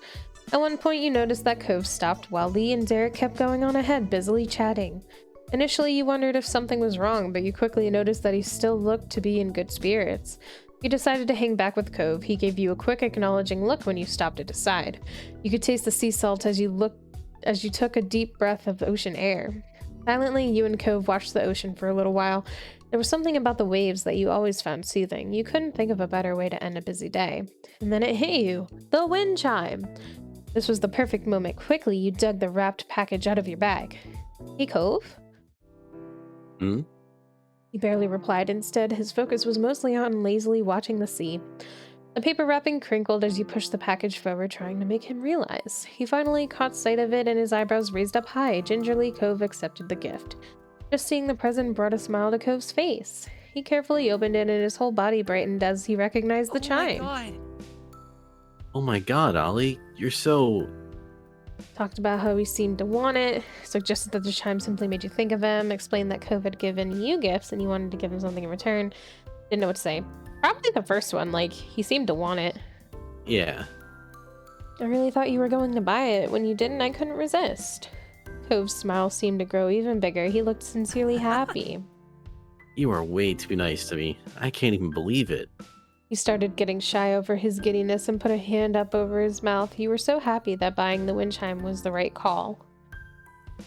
A: At one point, you noticed that Cove stopped while Lee and Derek kept going on ahead, busily chatting. Initially, you wondered if something was wrong, but you quickly noticed that he still looked to be in good spirits. You decided to hang back with Cove. He gave you a quick acknowledging look when you stopped at his side. You could taste the sea salt as you took a deep breath of ocean air. Silently, you and Cove watched the ocean for a little while. There was something about the waves that you always found soothing. You couldn't think of a better way to end a busy day. And then it hit you. The wind chime! This was the perfect moment. Quickly, you dug the wrapped package out of your bag. Hey, Cove? He barely replied. Instead, his focus was mostly on lazily watching the sea. The paper wrapping crinkled as you pushed the package forward, trying to make him realize. He finally caught sight of it and his eyebrows raised up high. Gingerly, Cove accepted the gift. Just seeing the present brought a smile to Cove's face. He carefully opened it and his whole body brightened as he recognized the chime.
B: Oh my god, Ollie. You're so...
A: Talked about how he seemed to want it, suggested that the chime simply made you think of him, explained that Cove had given you gifts and you wanted to give him something in return. Didn't know what to say. Probably the first one, like, he seemed to want it.
B: Yeah.
A: I really thought you were going to buy it. When you didn't, I couldn't resist. Cove's smile seemed to grow even bigger. He looked sincerely happy.
B: You are way too nice to me. I can't even believe it.
A: He started getting shy over his giddiness and put a hand up over his mouth. You were so happy that buying the wind chime was the right call.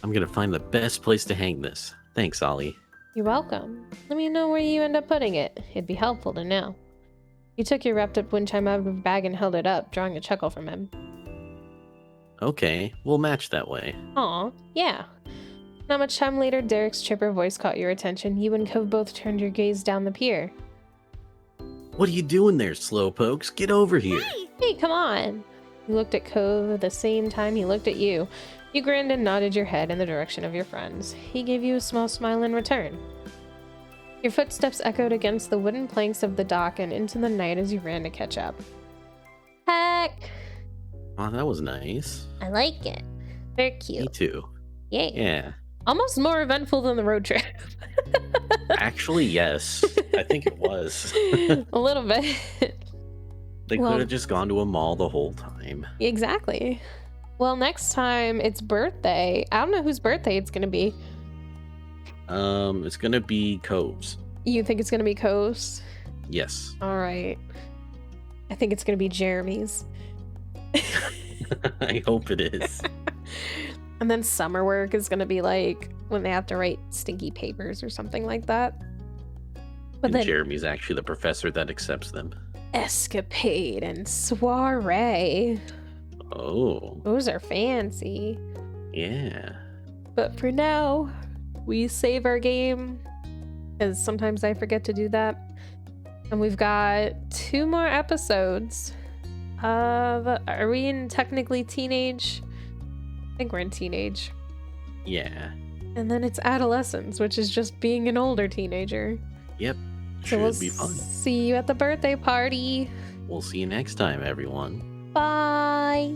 B: I'm gonna find the best place to hang this. Thanks, Ollie.
A: You're welcome. Let me know where you end up putting it. It'd be helpful to know. You took your wrapped up wind chime out of your bag and held it up, drawing a chuckle from him.
B: Okay, we'll match that way.
A: Aw, yeah. Not much time later, Derek's chipper voice caught your attention. You and Cove both turned your gaze down the pier.
B: What are you doing there, slowpokes? Get over here.
A: Hey, come on. You looked at Cove at the same time he looked at you. You grinned and nodded your head in the direction of your friends. He gave you a small smile in return. Your footsteps echoed against the wooden planks of the dock and into the night as you ran to catch up. Heck!
B: Oh, that was nice.
A: I like it. Very
B: Me
A: cute.
B: too.
A: Yay.
B: Yeah.
A: Almost more eventful than the road trip.
B: Actually, yes. I think it was.
A: A little bit.
B: They
A: Well-
B: could have just gone to a mall the whole time.
A: Exactly. Well, next time it's birthday. I don't know whose birthday it's gonna be.
B: It's gonna be Cove's.
A: You think it's gonna be Coast?
B: Yes.
A: All right. I think it's gonna be Jeremy's.
B: I hope it is.
A: And then summer work is gonna be like when they have to write stinky papers or something like that. But
B: And
A: then
B: Jeremy's actually the professor that accepts them.
A: escapade and soiree.
B: Oh,
A: Those are fancy.
B: yeah.
A: But for now, we save our game, because sometimes I forget to do that. And we've got 2 more episodes of, are we in technically teenage? I think we're in teenage.
B: Yeah.
A: And then it's adolescence, which is just being an older teenager.
B: Yep.
A: So
B: Should
A: we'll
B: be fun.
A: see you at the birthday party.
B: We'll see you next time, everyone.
A: Bye.